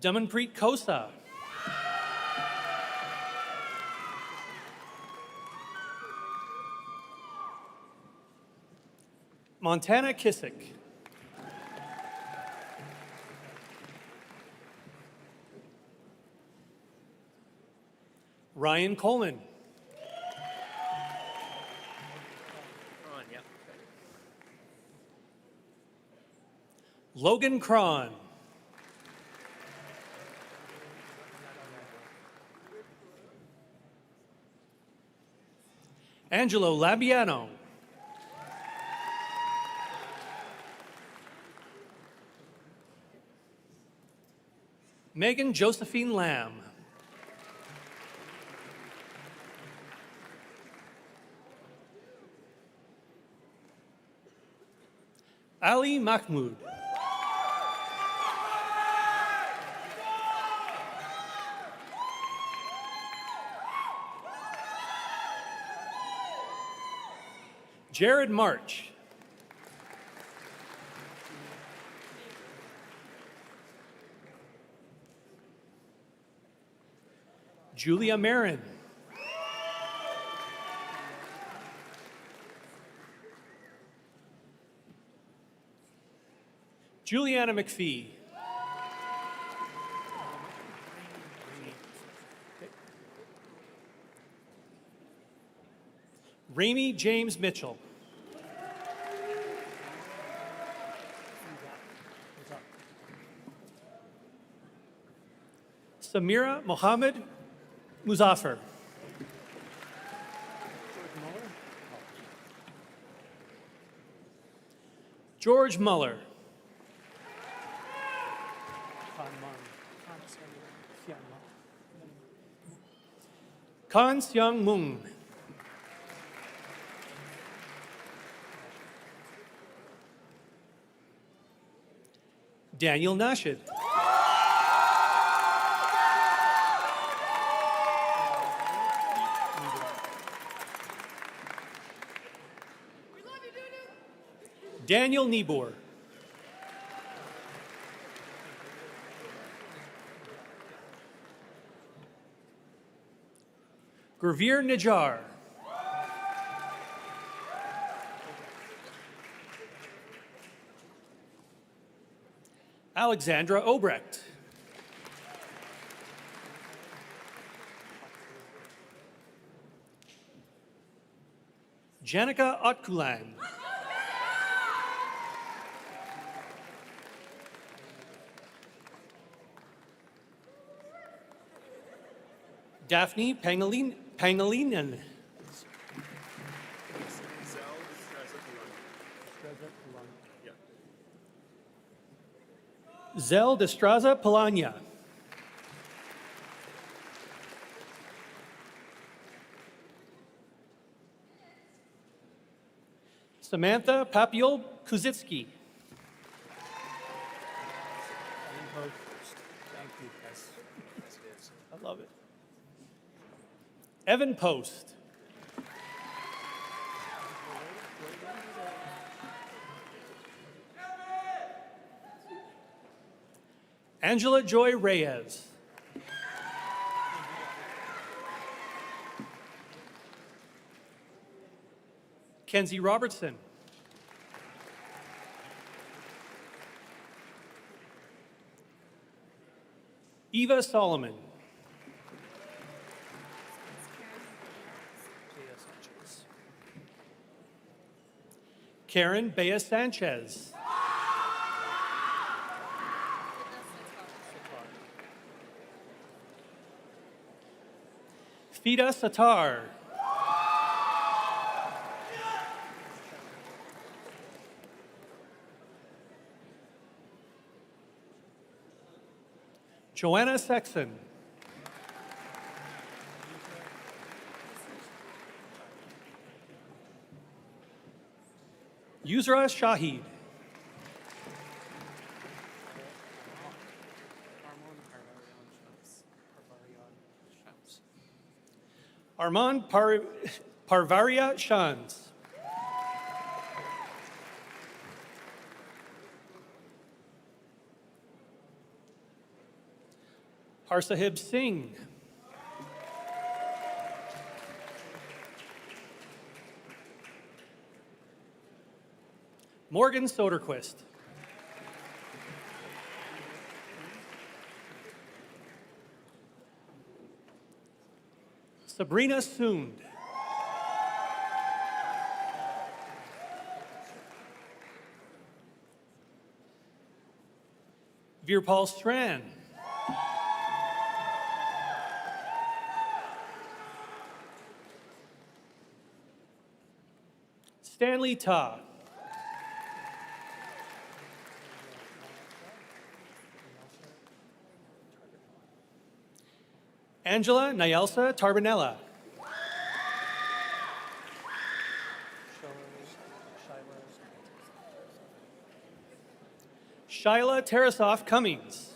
Damanpreet Kosa. Montana Kissick. Ryan Coleman. Logan Cron. Angelo Labiano. Megan Josephine Lamb. Ali Mahmoud. Jared March. Julia Marin. Juliana McPhee. Ramey James Mitchell. Samira Mohammed Muzaffar. George Muller. Kan Seong Mung. Daniel Nashid. Daniel Niebuhr. Gurveer Najjar. Alexandra Obrecht. Janica Otkulan. Daphne Pangilinan. Zel Destraza Palanya. Samantha Papiol Kuzitsky. I love it. Evan Post. Angela Joy Reyes. Kenzie Robertson. Eva Solomon. Karen Bea Sanchez. Fida Satar. Joanna Sexton. Yusra Shahid. Armand Parvaria Shans. Harsahib Singh. Morgan Soderquist. Sabrina Soond. Veerpal Strand. Stanley Ta. Angela Nyelsa Tarbinella. Shyla Tarasoff Cummings.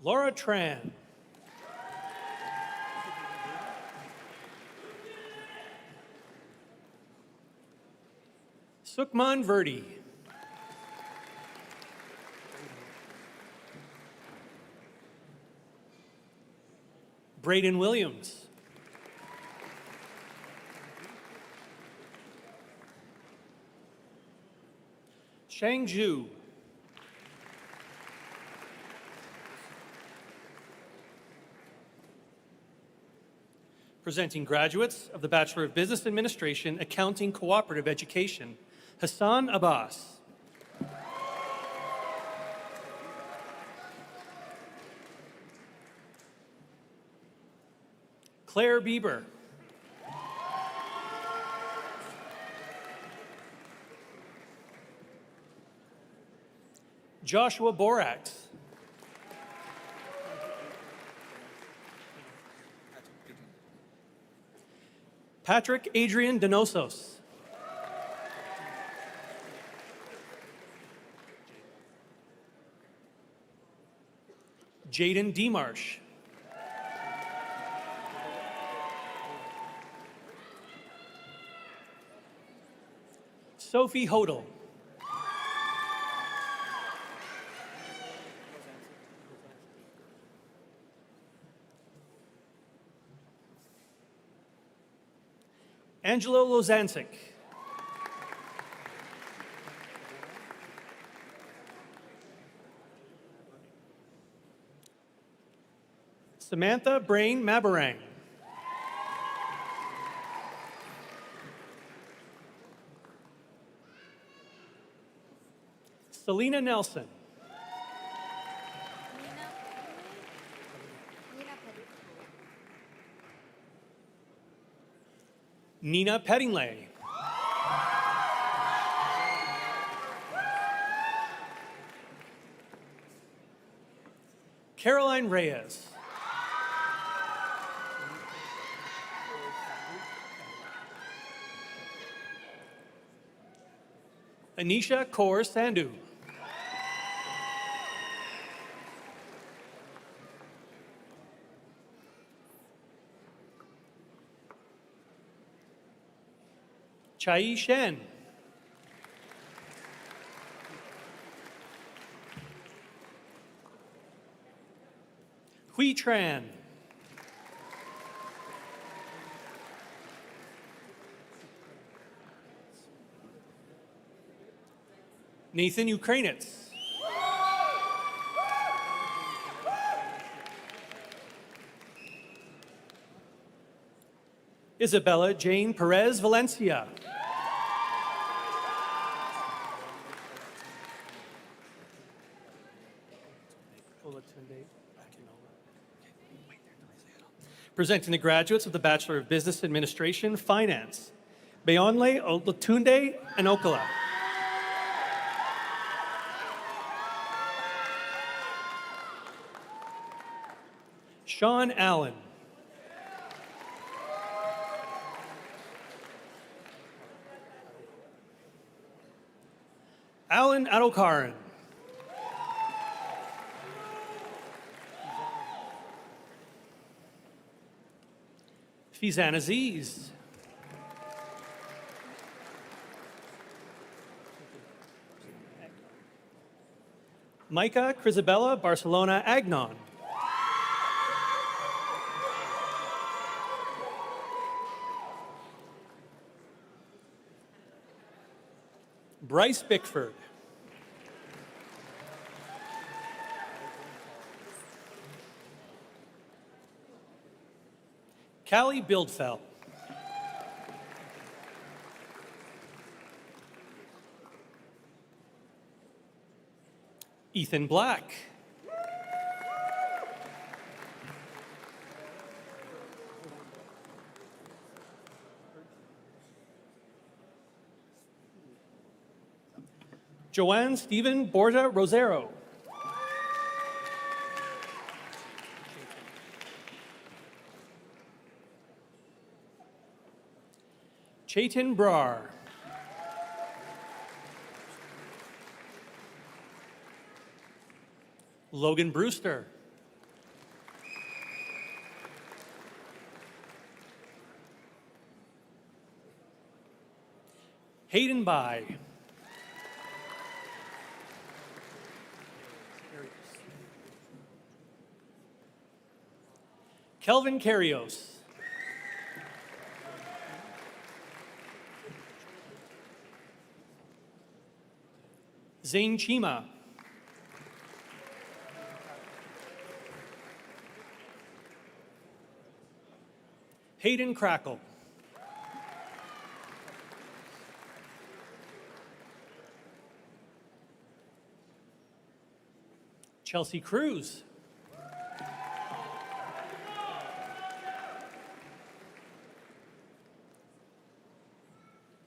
Laura Tran. Sukman Verdi. Braden Williams. Shang Zhu. Presenting graduates of the Bachelor of Business Administration, Accounting Cooperative Education, Hassan Abbas. Claire Bieber. Joshua Borax. Patrick Adrian Donosos. Jaden Demarsh. Sophie Hodel. Angelo Lozancic. Samantha Brain Mabarang. Selena Nelson. Nina Pettingley. Caroline Reyes. Anisha Kaur Sandhu. Chai Shen. Hui Tran. Nathan Ukrainitz. Isabella Jane Perez Valencia. Presenting the graduates of the Bachelor of Business Administration, Finance, Beonle Olatunde and Okala. Sean Allen. Alan Adokaran. Fizan Aziz. Micah Crisabella Barcelona Agnon. Bryce Bickford. Callie Bildfeld. Ethan Black. Joanne Stephen Borja Rosero. Chaitin Brar. Logan Brewster. Hayden Bai. Kelvin Carrios. Zane Chima. Hayden Crackle. Chelsea Cruz.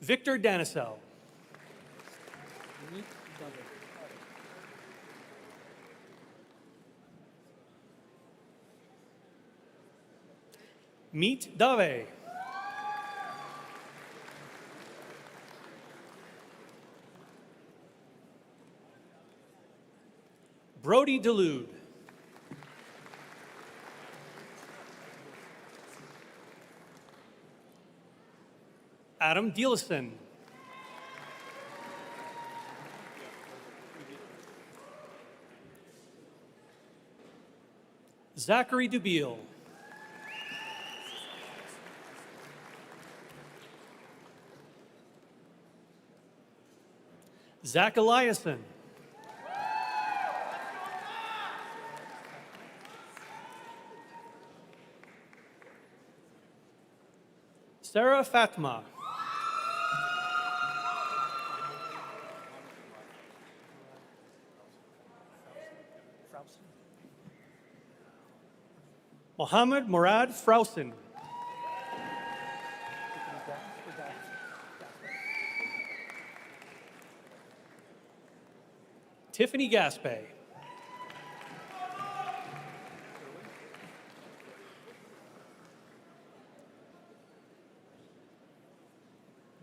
Victor Danisel. Meet Dave. Brody Delude. Adam Dealison. Zachary Dubiel. Zach Eliason. Sarah Fatma. Mohammed Murad Frausen. Tiffany Gaspé.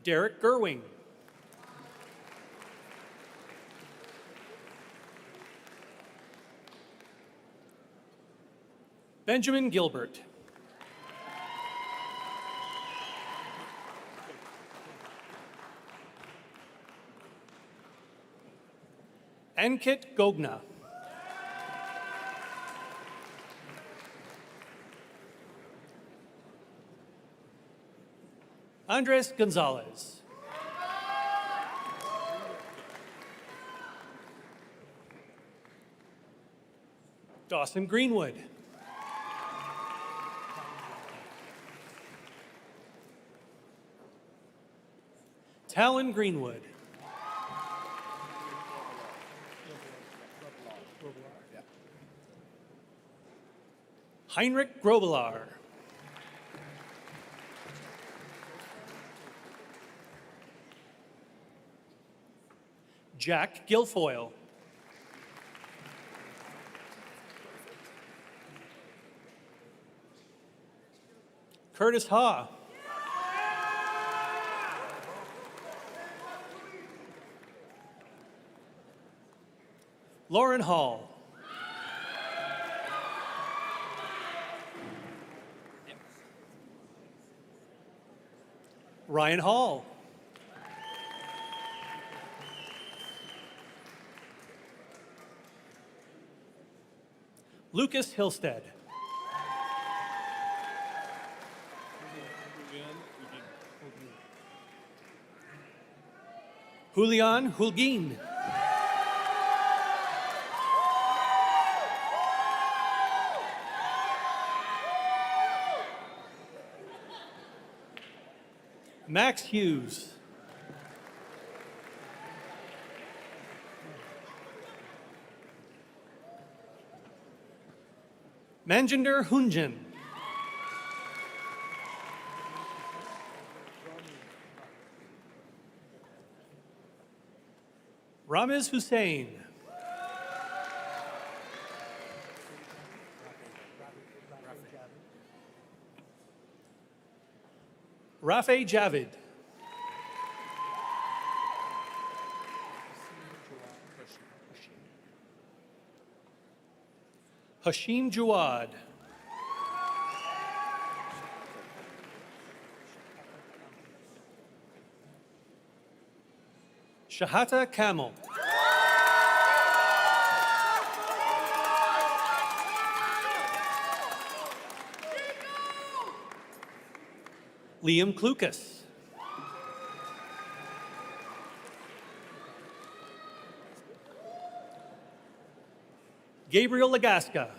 Derek Gerwing. Benjamin Gilbert. Ankit Gogna. Andres Gonzalez. Dawson Greenwood. Talon Greenwood. Heinrich Grobelar. Jack Guilfoyle. Curtis Ha. Lauren Hall. Ryan Hall. Lucas Hilstead. Julian Hulgin. Max Hughes. Manjinder Hunjan. Ramiz Hussain. Rafe Javid. Hashim Jawad. Shahata Kamel. Liam Klukas. Gabriel Lagasca.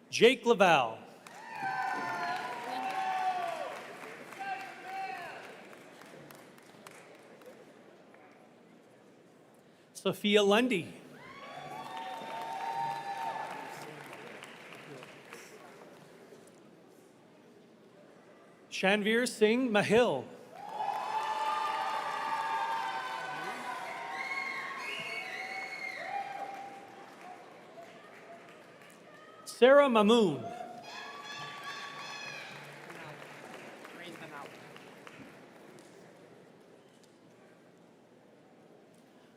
Jake Laval. Sophia Lundy. Shanvir Singh Mahil. Sarah Mamoon.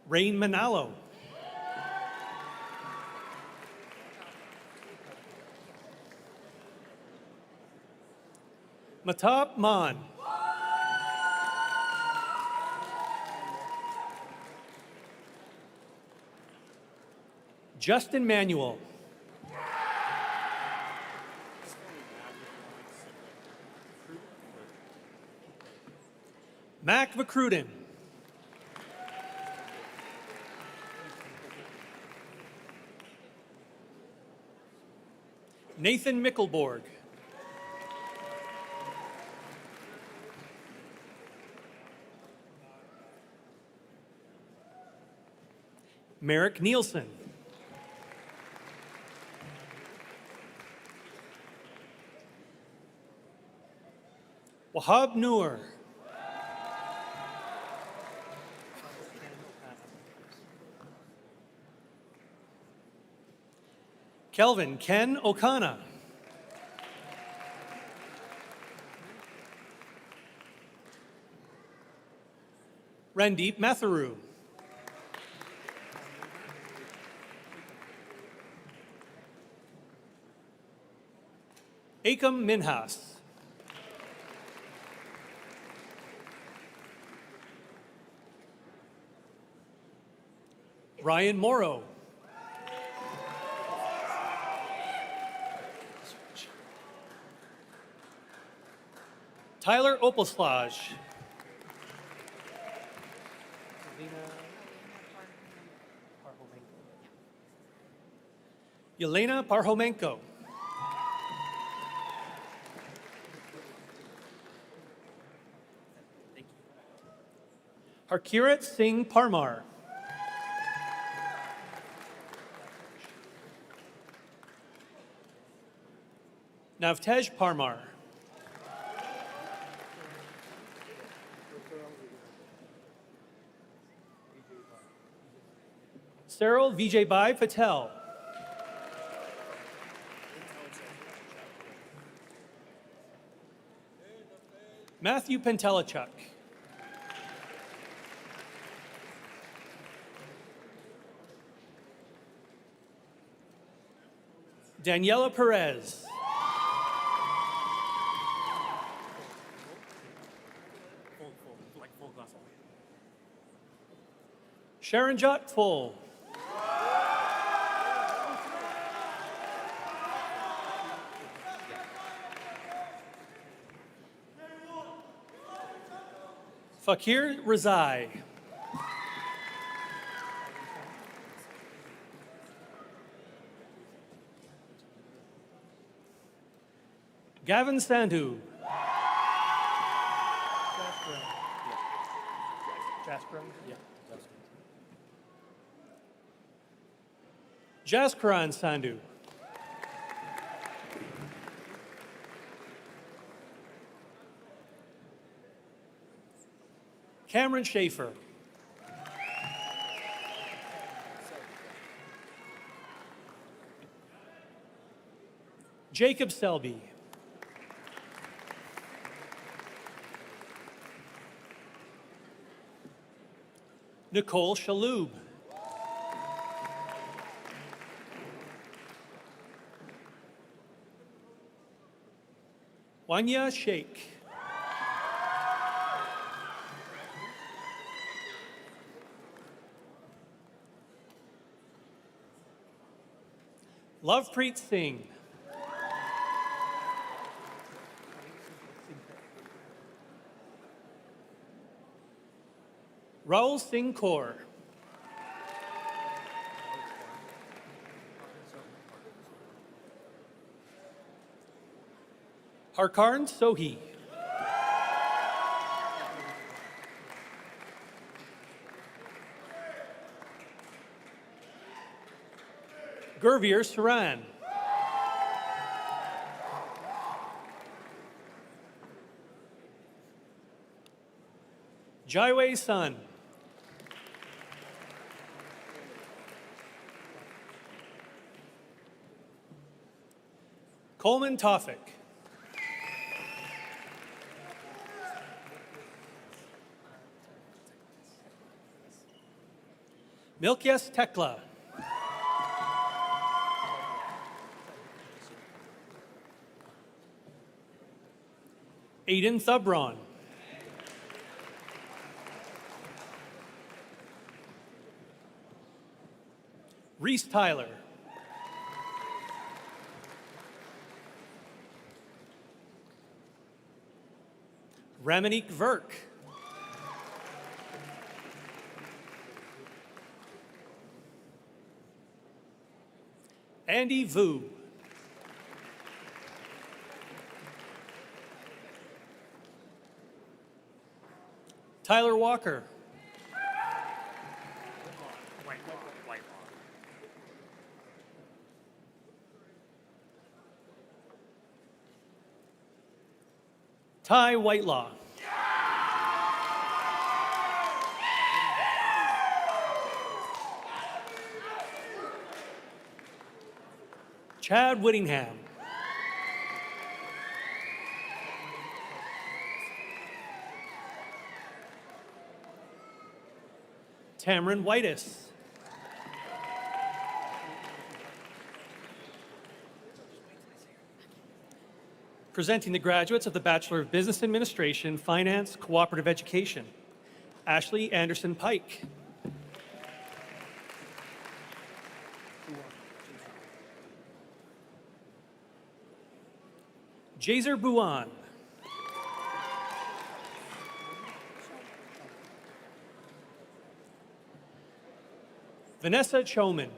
Rain Manalo. Matab Man. Justin Manuel. Mac McCruden. Nathan Mickelborg. Merrick Nielsen. Wahab Noor. Kelvin Ken Okana. Randeep Matharu. Akam Minhas. Ryan Morrow. Tyler Opelslage. Yelena Parhomenko. Harkirat Singh Parmar. Navtej Parmar. Cyril Vijaybai Patel. Matthew Pentelachuk. Daniela Perez. Sharonjot Full. Fakir Razai. Gavin Sandhu. Jaskaran Sandhu. Cameron Schaefer. Jacob Selby. Nicole Shaloub. Wanya Sheikh. Lovepreet Singh. Raul Singh Kaur. Harkarn Sohi. Gurveer Saran. Jaiwei Sun. Coleman Tofik. Milkyas Tekla. Aiden Thubron. Reese Tyler. Ramanik Verk. Andy Vu. Tyler Walker. Ty Whitelaw. Chad Whittingham. Tamron Whitus. Presenting the graduates of the Bachelor of Business Administration, Finance, Cooperative Education, Ashley Anderson Pike. Jazer Buwan. Vanessa Choman.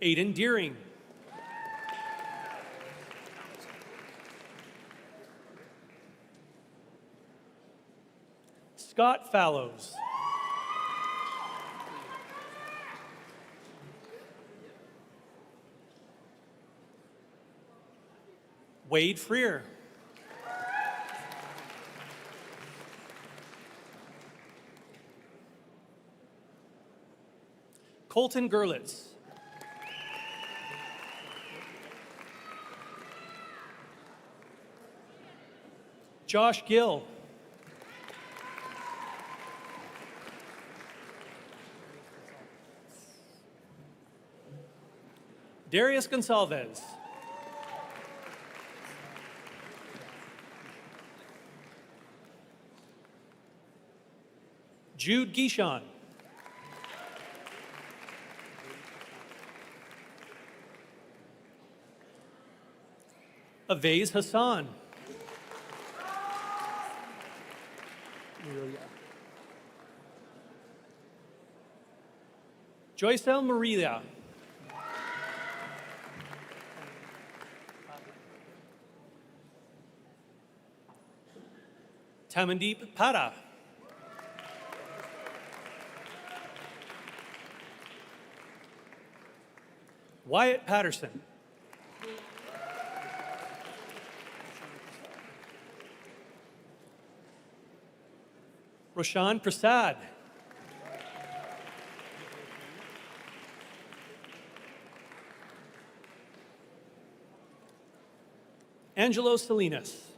Aiden Deering. Scott Fallows. Wade Freer. Colton Gerlitz. Josh Gill. Darius Gonsalves. Jude Gishon. Avaiz Hassan. Joycel Maria. Tamandeep Pada. Wyatt Patterson. Roshan Prasad. Angelo Salinas.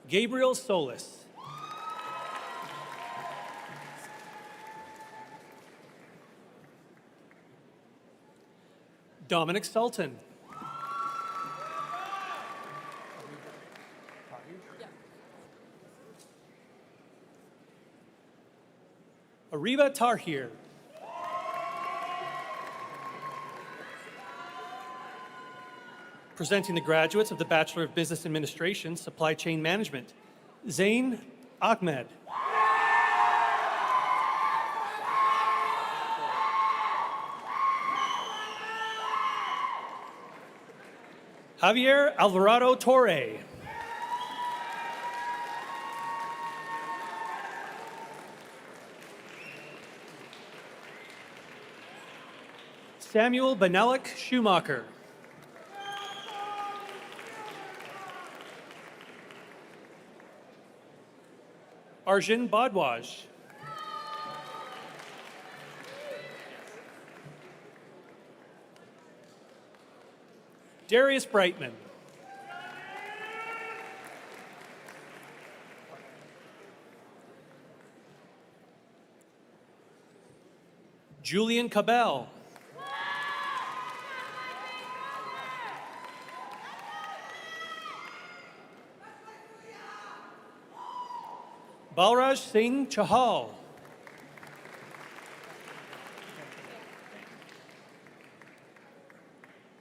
Gabriel Solis. Dominic Sultan. Ariba Tarhir. Presenting the graduates of the Bachelor of Business Administration, Supply Chain Management, Zain Ahmed. Javier Alvarado Torre. Samuel Benelik Schumacher. Arjun Badwaj. Darius Brightman. Julian Cabell. Balraj Singh Chahal.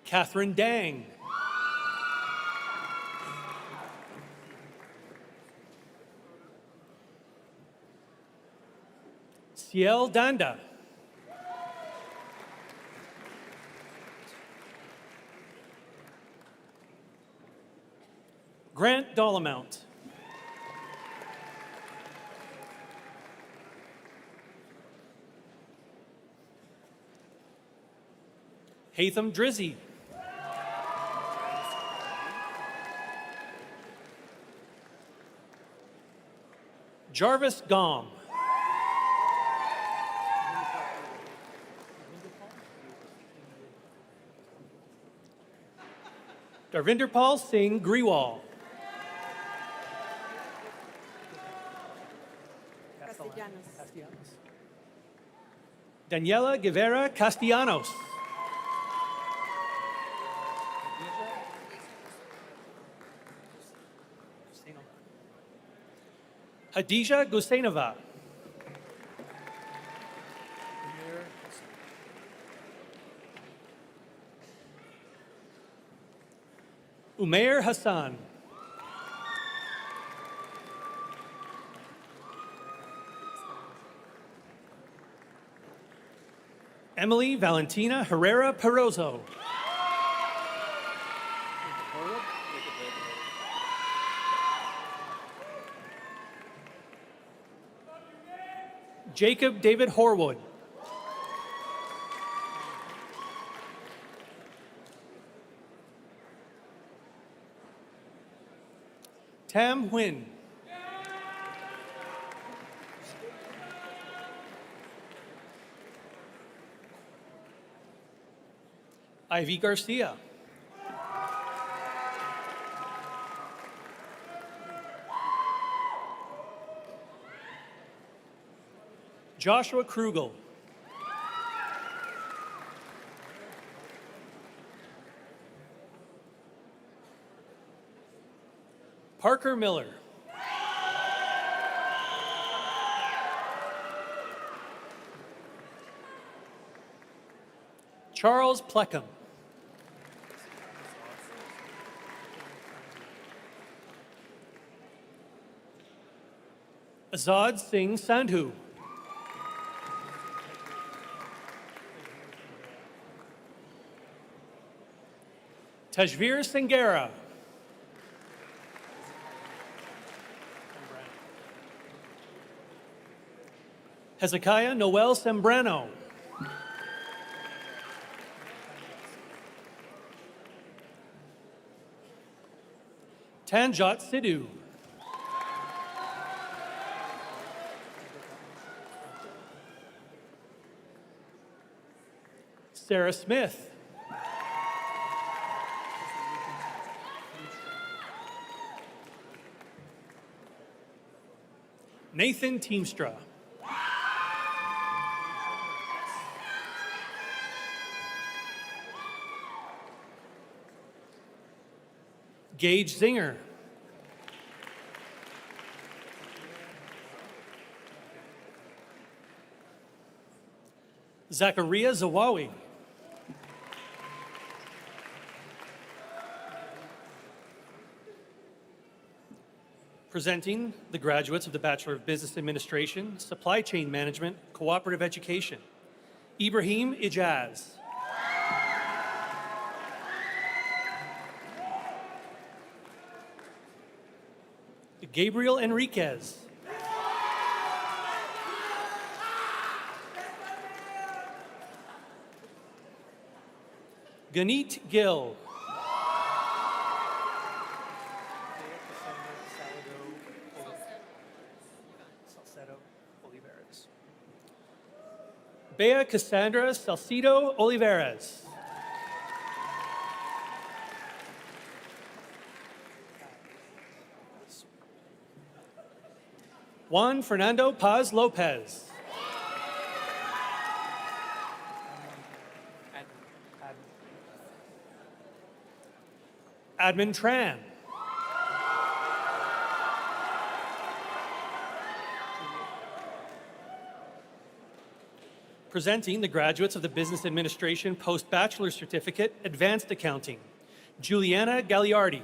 Catherine Dang. Ciel Danda. Grant Dollamount. Hatham Drizzy. Jarvis Gom. Darvinderpal Singh Griwal. Daniela Guevara Castellanos. Hadija Gusainova. Umair Hassan. Emily Valentina Herrera Perozo. Jacob David Horwood. Tam Huynh. Ivy Garcia. Joshua Krugel. Parker Miller. Charles Pleckham. Azad Singh Sandhu. Tajveer Singera. Hezekiah Noel Sembrano. Tanjot Sidhu. Sarah Smith. Nathan Teamstra. Gage Zinger. Zachariah Zawawi. Presenting the graduates of the Bachelor of Business Administration, Supply Chain Management, Cooperative Education, Ibrahim Ijaz. Gabriel Enriquez. Ganeet Gill. Bea Cassandra Salcido Olivares. Juan Fernando Paz Lopez. Admin Tran. Presenting the graduates of the Business Administration Post-Bachelor Certificate, Advanced Accounting, Juliana Gagliardi.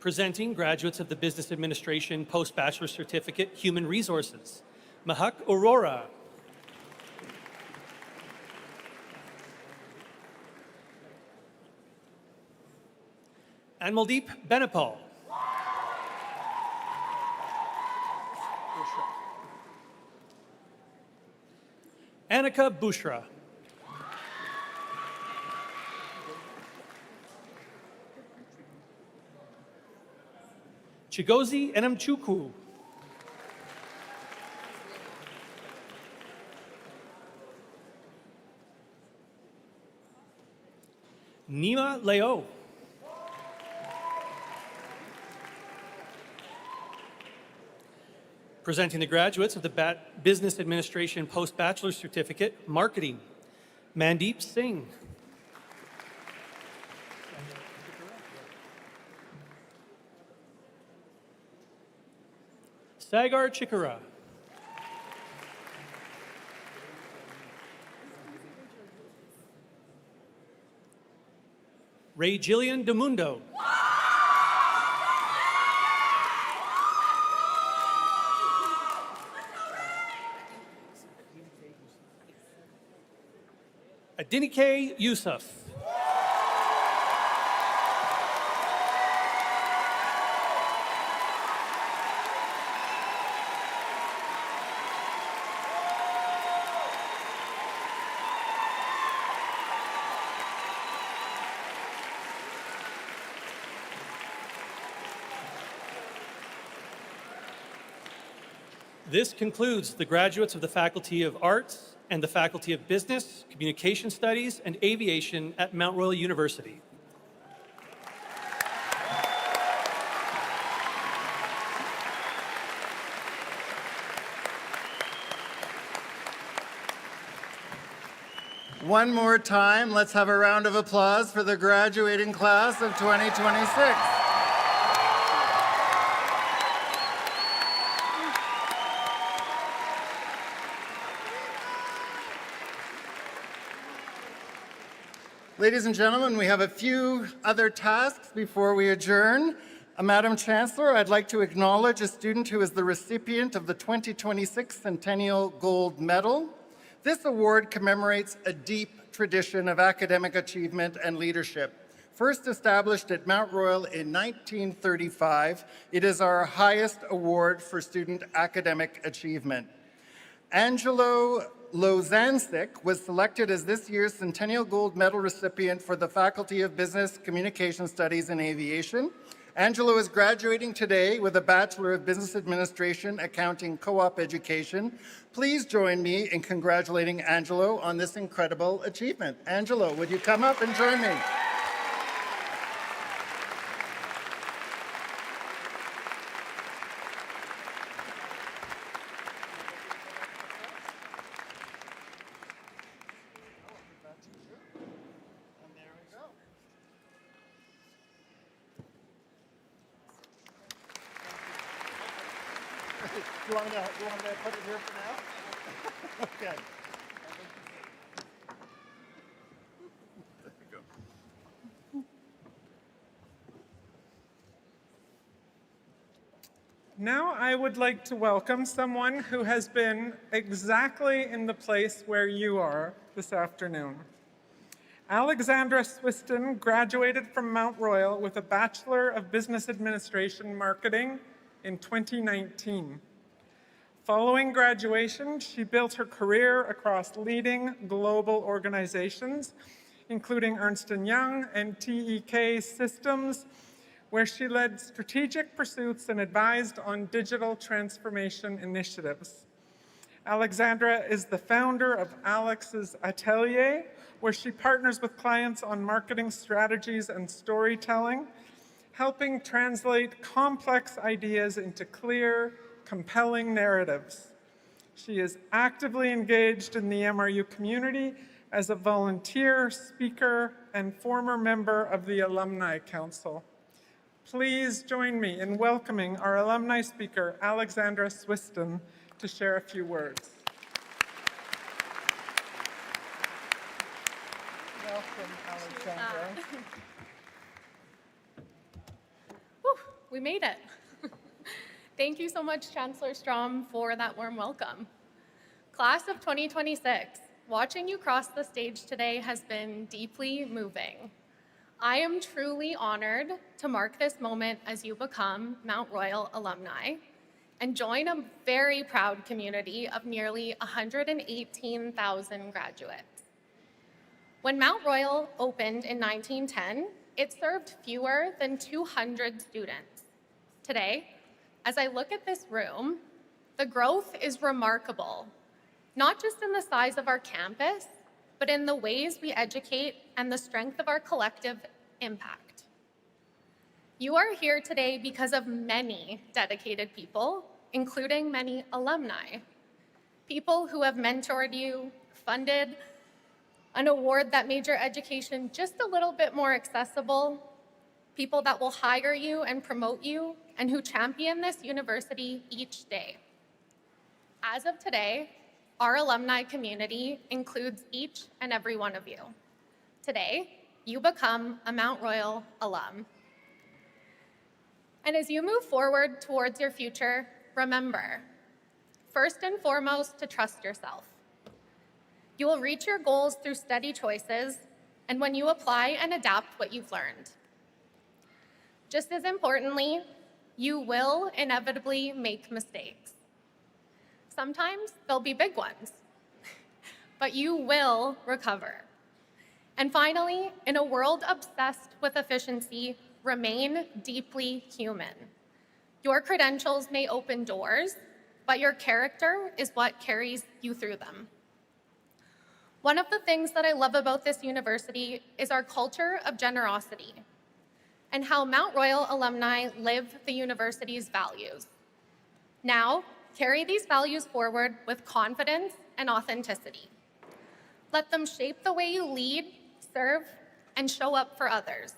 Presenting graduates of the Business Administration Post-Bachelor Certificate, Human Resources, Mahak Aurora. Anmaldeep Benapal. Annika Bushra. Chigozi Enamchukwu. Nima Leo. Presenting the graduates of the Business Administration Post-Bachelor Certificate, Marketing, Mandeep Singh. Sagar Chikara. Ray Jillian DeMundo. Adinike Yusuf. This concludes the graduates of the Faculty of Arts and the Faculty of Business, Communication Studies, and Aviation at Mount Royal University. One more time, let's have a round of applause for the graduating class of 2026. Ladies and gentlemen, we have a few other tasks before we adjourn. Madam Chancellor, I'd like to acknowledge a student who is the recipient of the 2026 Centennial Gold Medal. This award commemorates a deep tradition of academic achievement and leadership. First established at Mount Royal in 1935, it is our highest award for student academic achievement. Angelo Lozancic was selected as this year's Centennial Gold Medal recipient for the Faculty of Business, Communication Studies, and Aviation. Angelo is graduating today with a Bachelor of Business Administration, Accounting, Co-op Education. Please join me in congratulating Angelo on this incredible achievement. Angelo, would you come up and join me? Do you want me to put it here for now? Okay. Now I would like to welcome someone who has been exactly in the place where you are this afternoon. Alexandra Swiston graduated from Mount Royal with a Bachelor of Business Administration Marketing in 2019. Following graduation, she built her career across leading global organizations, including Ernst & Young and TEK Systems, where she led strategic pursuits and advised on digital transformation initiatives. Alexandra is the founder of Alex's Atelier, where she partners with clients on marketing strategies and storytelling, helping translate complex ideas into clear, compelling narratives. She is actively engaged in the MRU community as a volunteer, speaker, and former member of the Alumni Council. Please join me in welcoming our alumni speaker, Alexandra Swiston, to share a few words. Welcome, Alexandra. Whew, we made it. Thank you so much, Chancellor Strom, for that warm welcome. Class of 2026, watching you cross the stage today has been deeply moving. I am truly honored to mark this moment as you become Mount Royal alumni, and join a very proud community of nearly 118,000 graduates. When Mount Royal opened in 1910, it served fewer than 200 students. Today, as I look at this room, the growth is remarkable, not just in the size of our campus, but in the ways we educate and the strength of our collective impact. You are here today because of many dedicated people, including many alumni, people who have mentored you, funded an award that made your education just a little bit more accessible, people that will hire you and promote you, and who champion this university each day. As of today, our alumni community includes each and every one of you. Today, you become a Mount Royal alum. And as you move forward towards your future, remember, first and foremost, to trust yourself. You will reach your goals through steady choices and when you apply and adapt what you've learned. Just as importantly, you will inevitably make mistakes. Sometimes they'll be big ones, but you will recover. And finally, in a world obsessed with efficiency, remain deeply human. Your credentials may open doors, but your character is what carries you through them. One of the things that I love about this university is our culture of generosity and how Mount Royal alumni live the university's values. Now, carry these values forward with confidence and authenticity. Let them shape the way you lead, serve, and show up for others.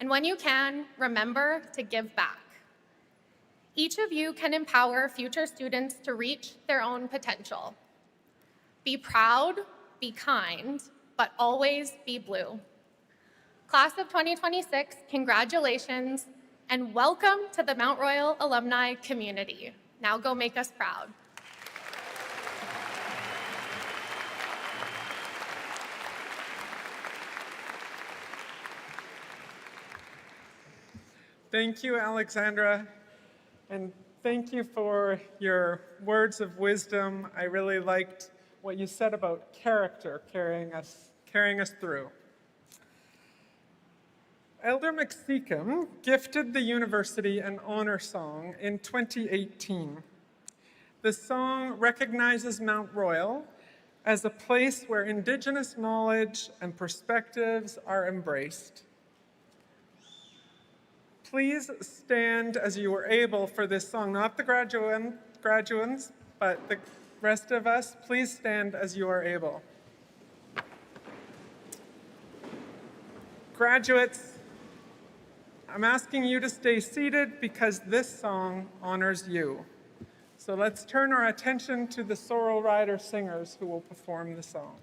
And when you can, remember to give back. Each of you can empower future students to reach their own potential. Be proud, be kind, but always be blue. Class of 2026, congratulations, and welcome to the Mount Royal alumni community. Now go make us proud. Thank you, Alexandra, and thank you for your words of wisdom. I really liked what you said about character carrying us through. Elder McSeacom gifted the university an honor song in 2018. The song recognizes Mount Royal as a place where Indigenous knowledge and perspectives are embraced. Please stand as you are able for this song. Not the graduands, but the rest of us, please stand as you are able. Graduates, I'm asking you to stay seated because this song honors you. So let's turn our attention to the Sorrel Rider singers who will perform the song.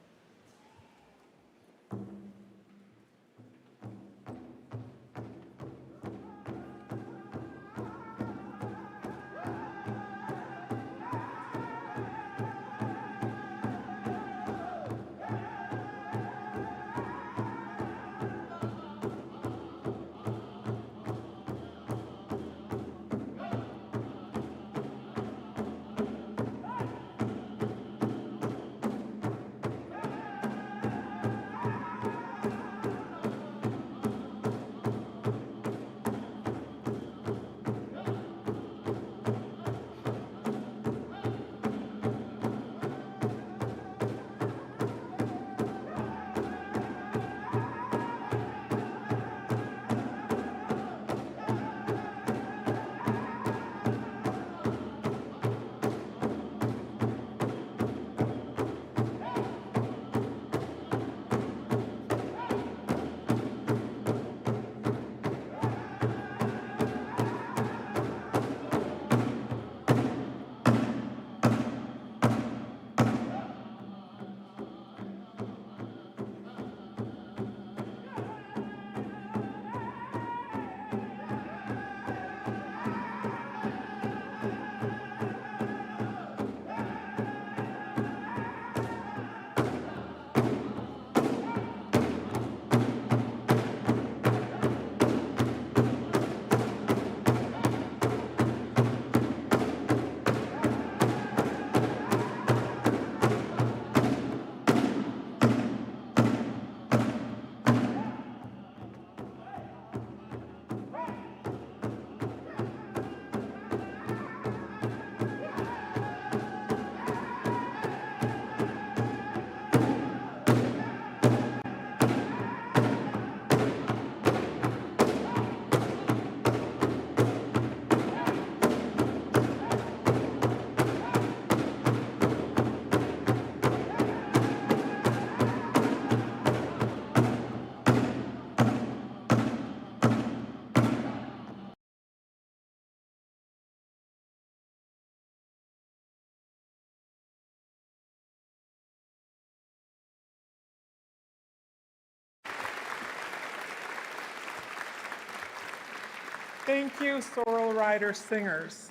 Thank you, Sorrel Rider Singers.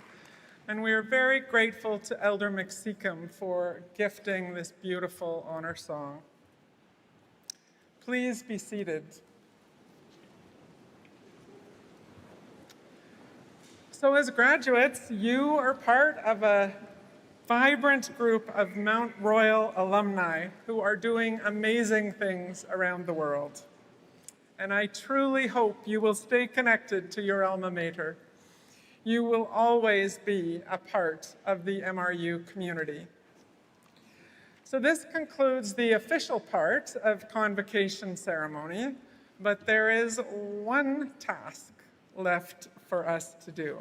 And we are very grateful to Elder McSeacom for gifting this beautiful honor song. Please be seated. So as graduates, you are part of a vibrant group of Mount Royal alumni who are doing amazing things around the world. And I truly hope you will stay connected to your alma mater. You will always be a part of the MRU community. So this concludes the official part of Convocation ceremony, but there is one task left for us to do,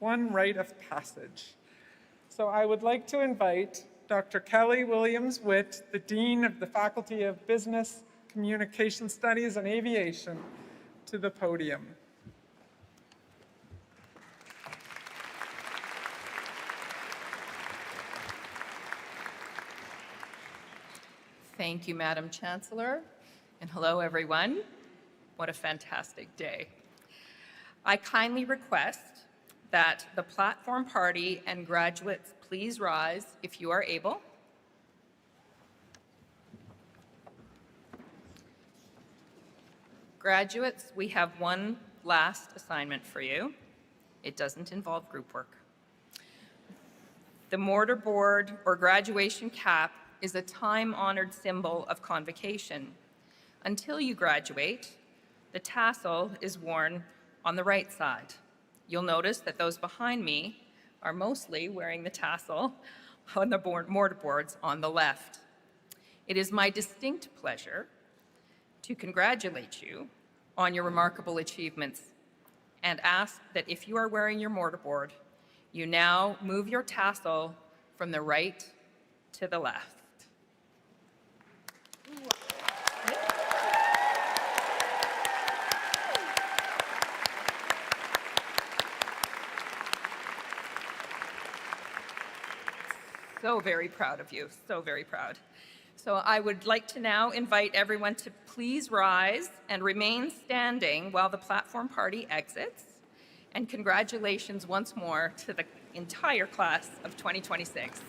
one rite of passage. So I would like to invite Dr. Kelly Williams-Witt, the Dean of the Faculty of Business, Communication Studies, and Aviation, to the podium. Thank you, Madam Chancellor, and hello, everyone. What a fantastic day. I kindly request that the platform party and graduates please rise if you are able. Graduates, we have one last assignment for you. It doesn't involve group work. The mortarboard or graduation cap is a time-honored symbol of convocation. Until you graduate, the tassel is worn on the right side. You'll notice that those behind me are mostly wearing the tassel on the mortarboards on the left. It is my distinct pleasure to congratulate you on your remarkable achievements and ask that if you are wearing your mortarboard, you now move your tassel from the right to the left. So very proud of you, so very proud. So I would like to now invite everyone to please rise and remain standing while the platform party exits. And congratulations once more to the entire class of 2026.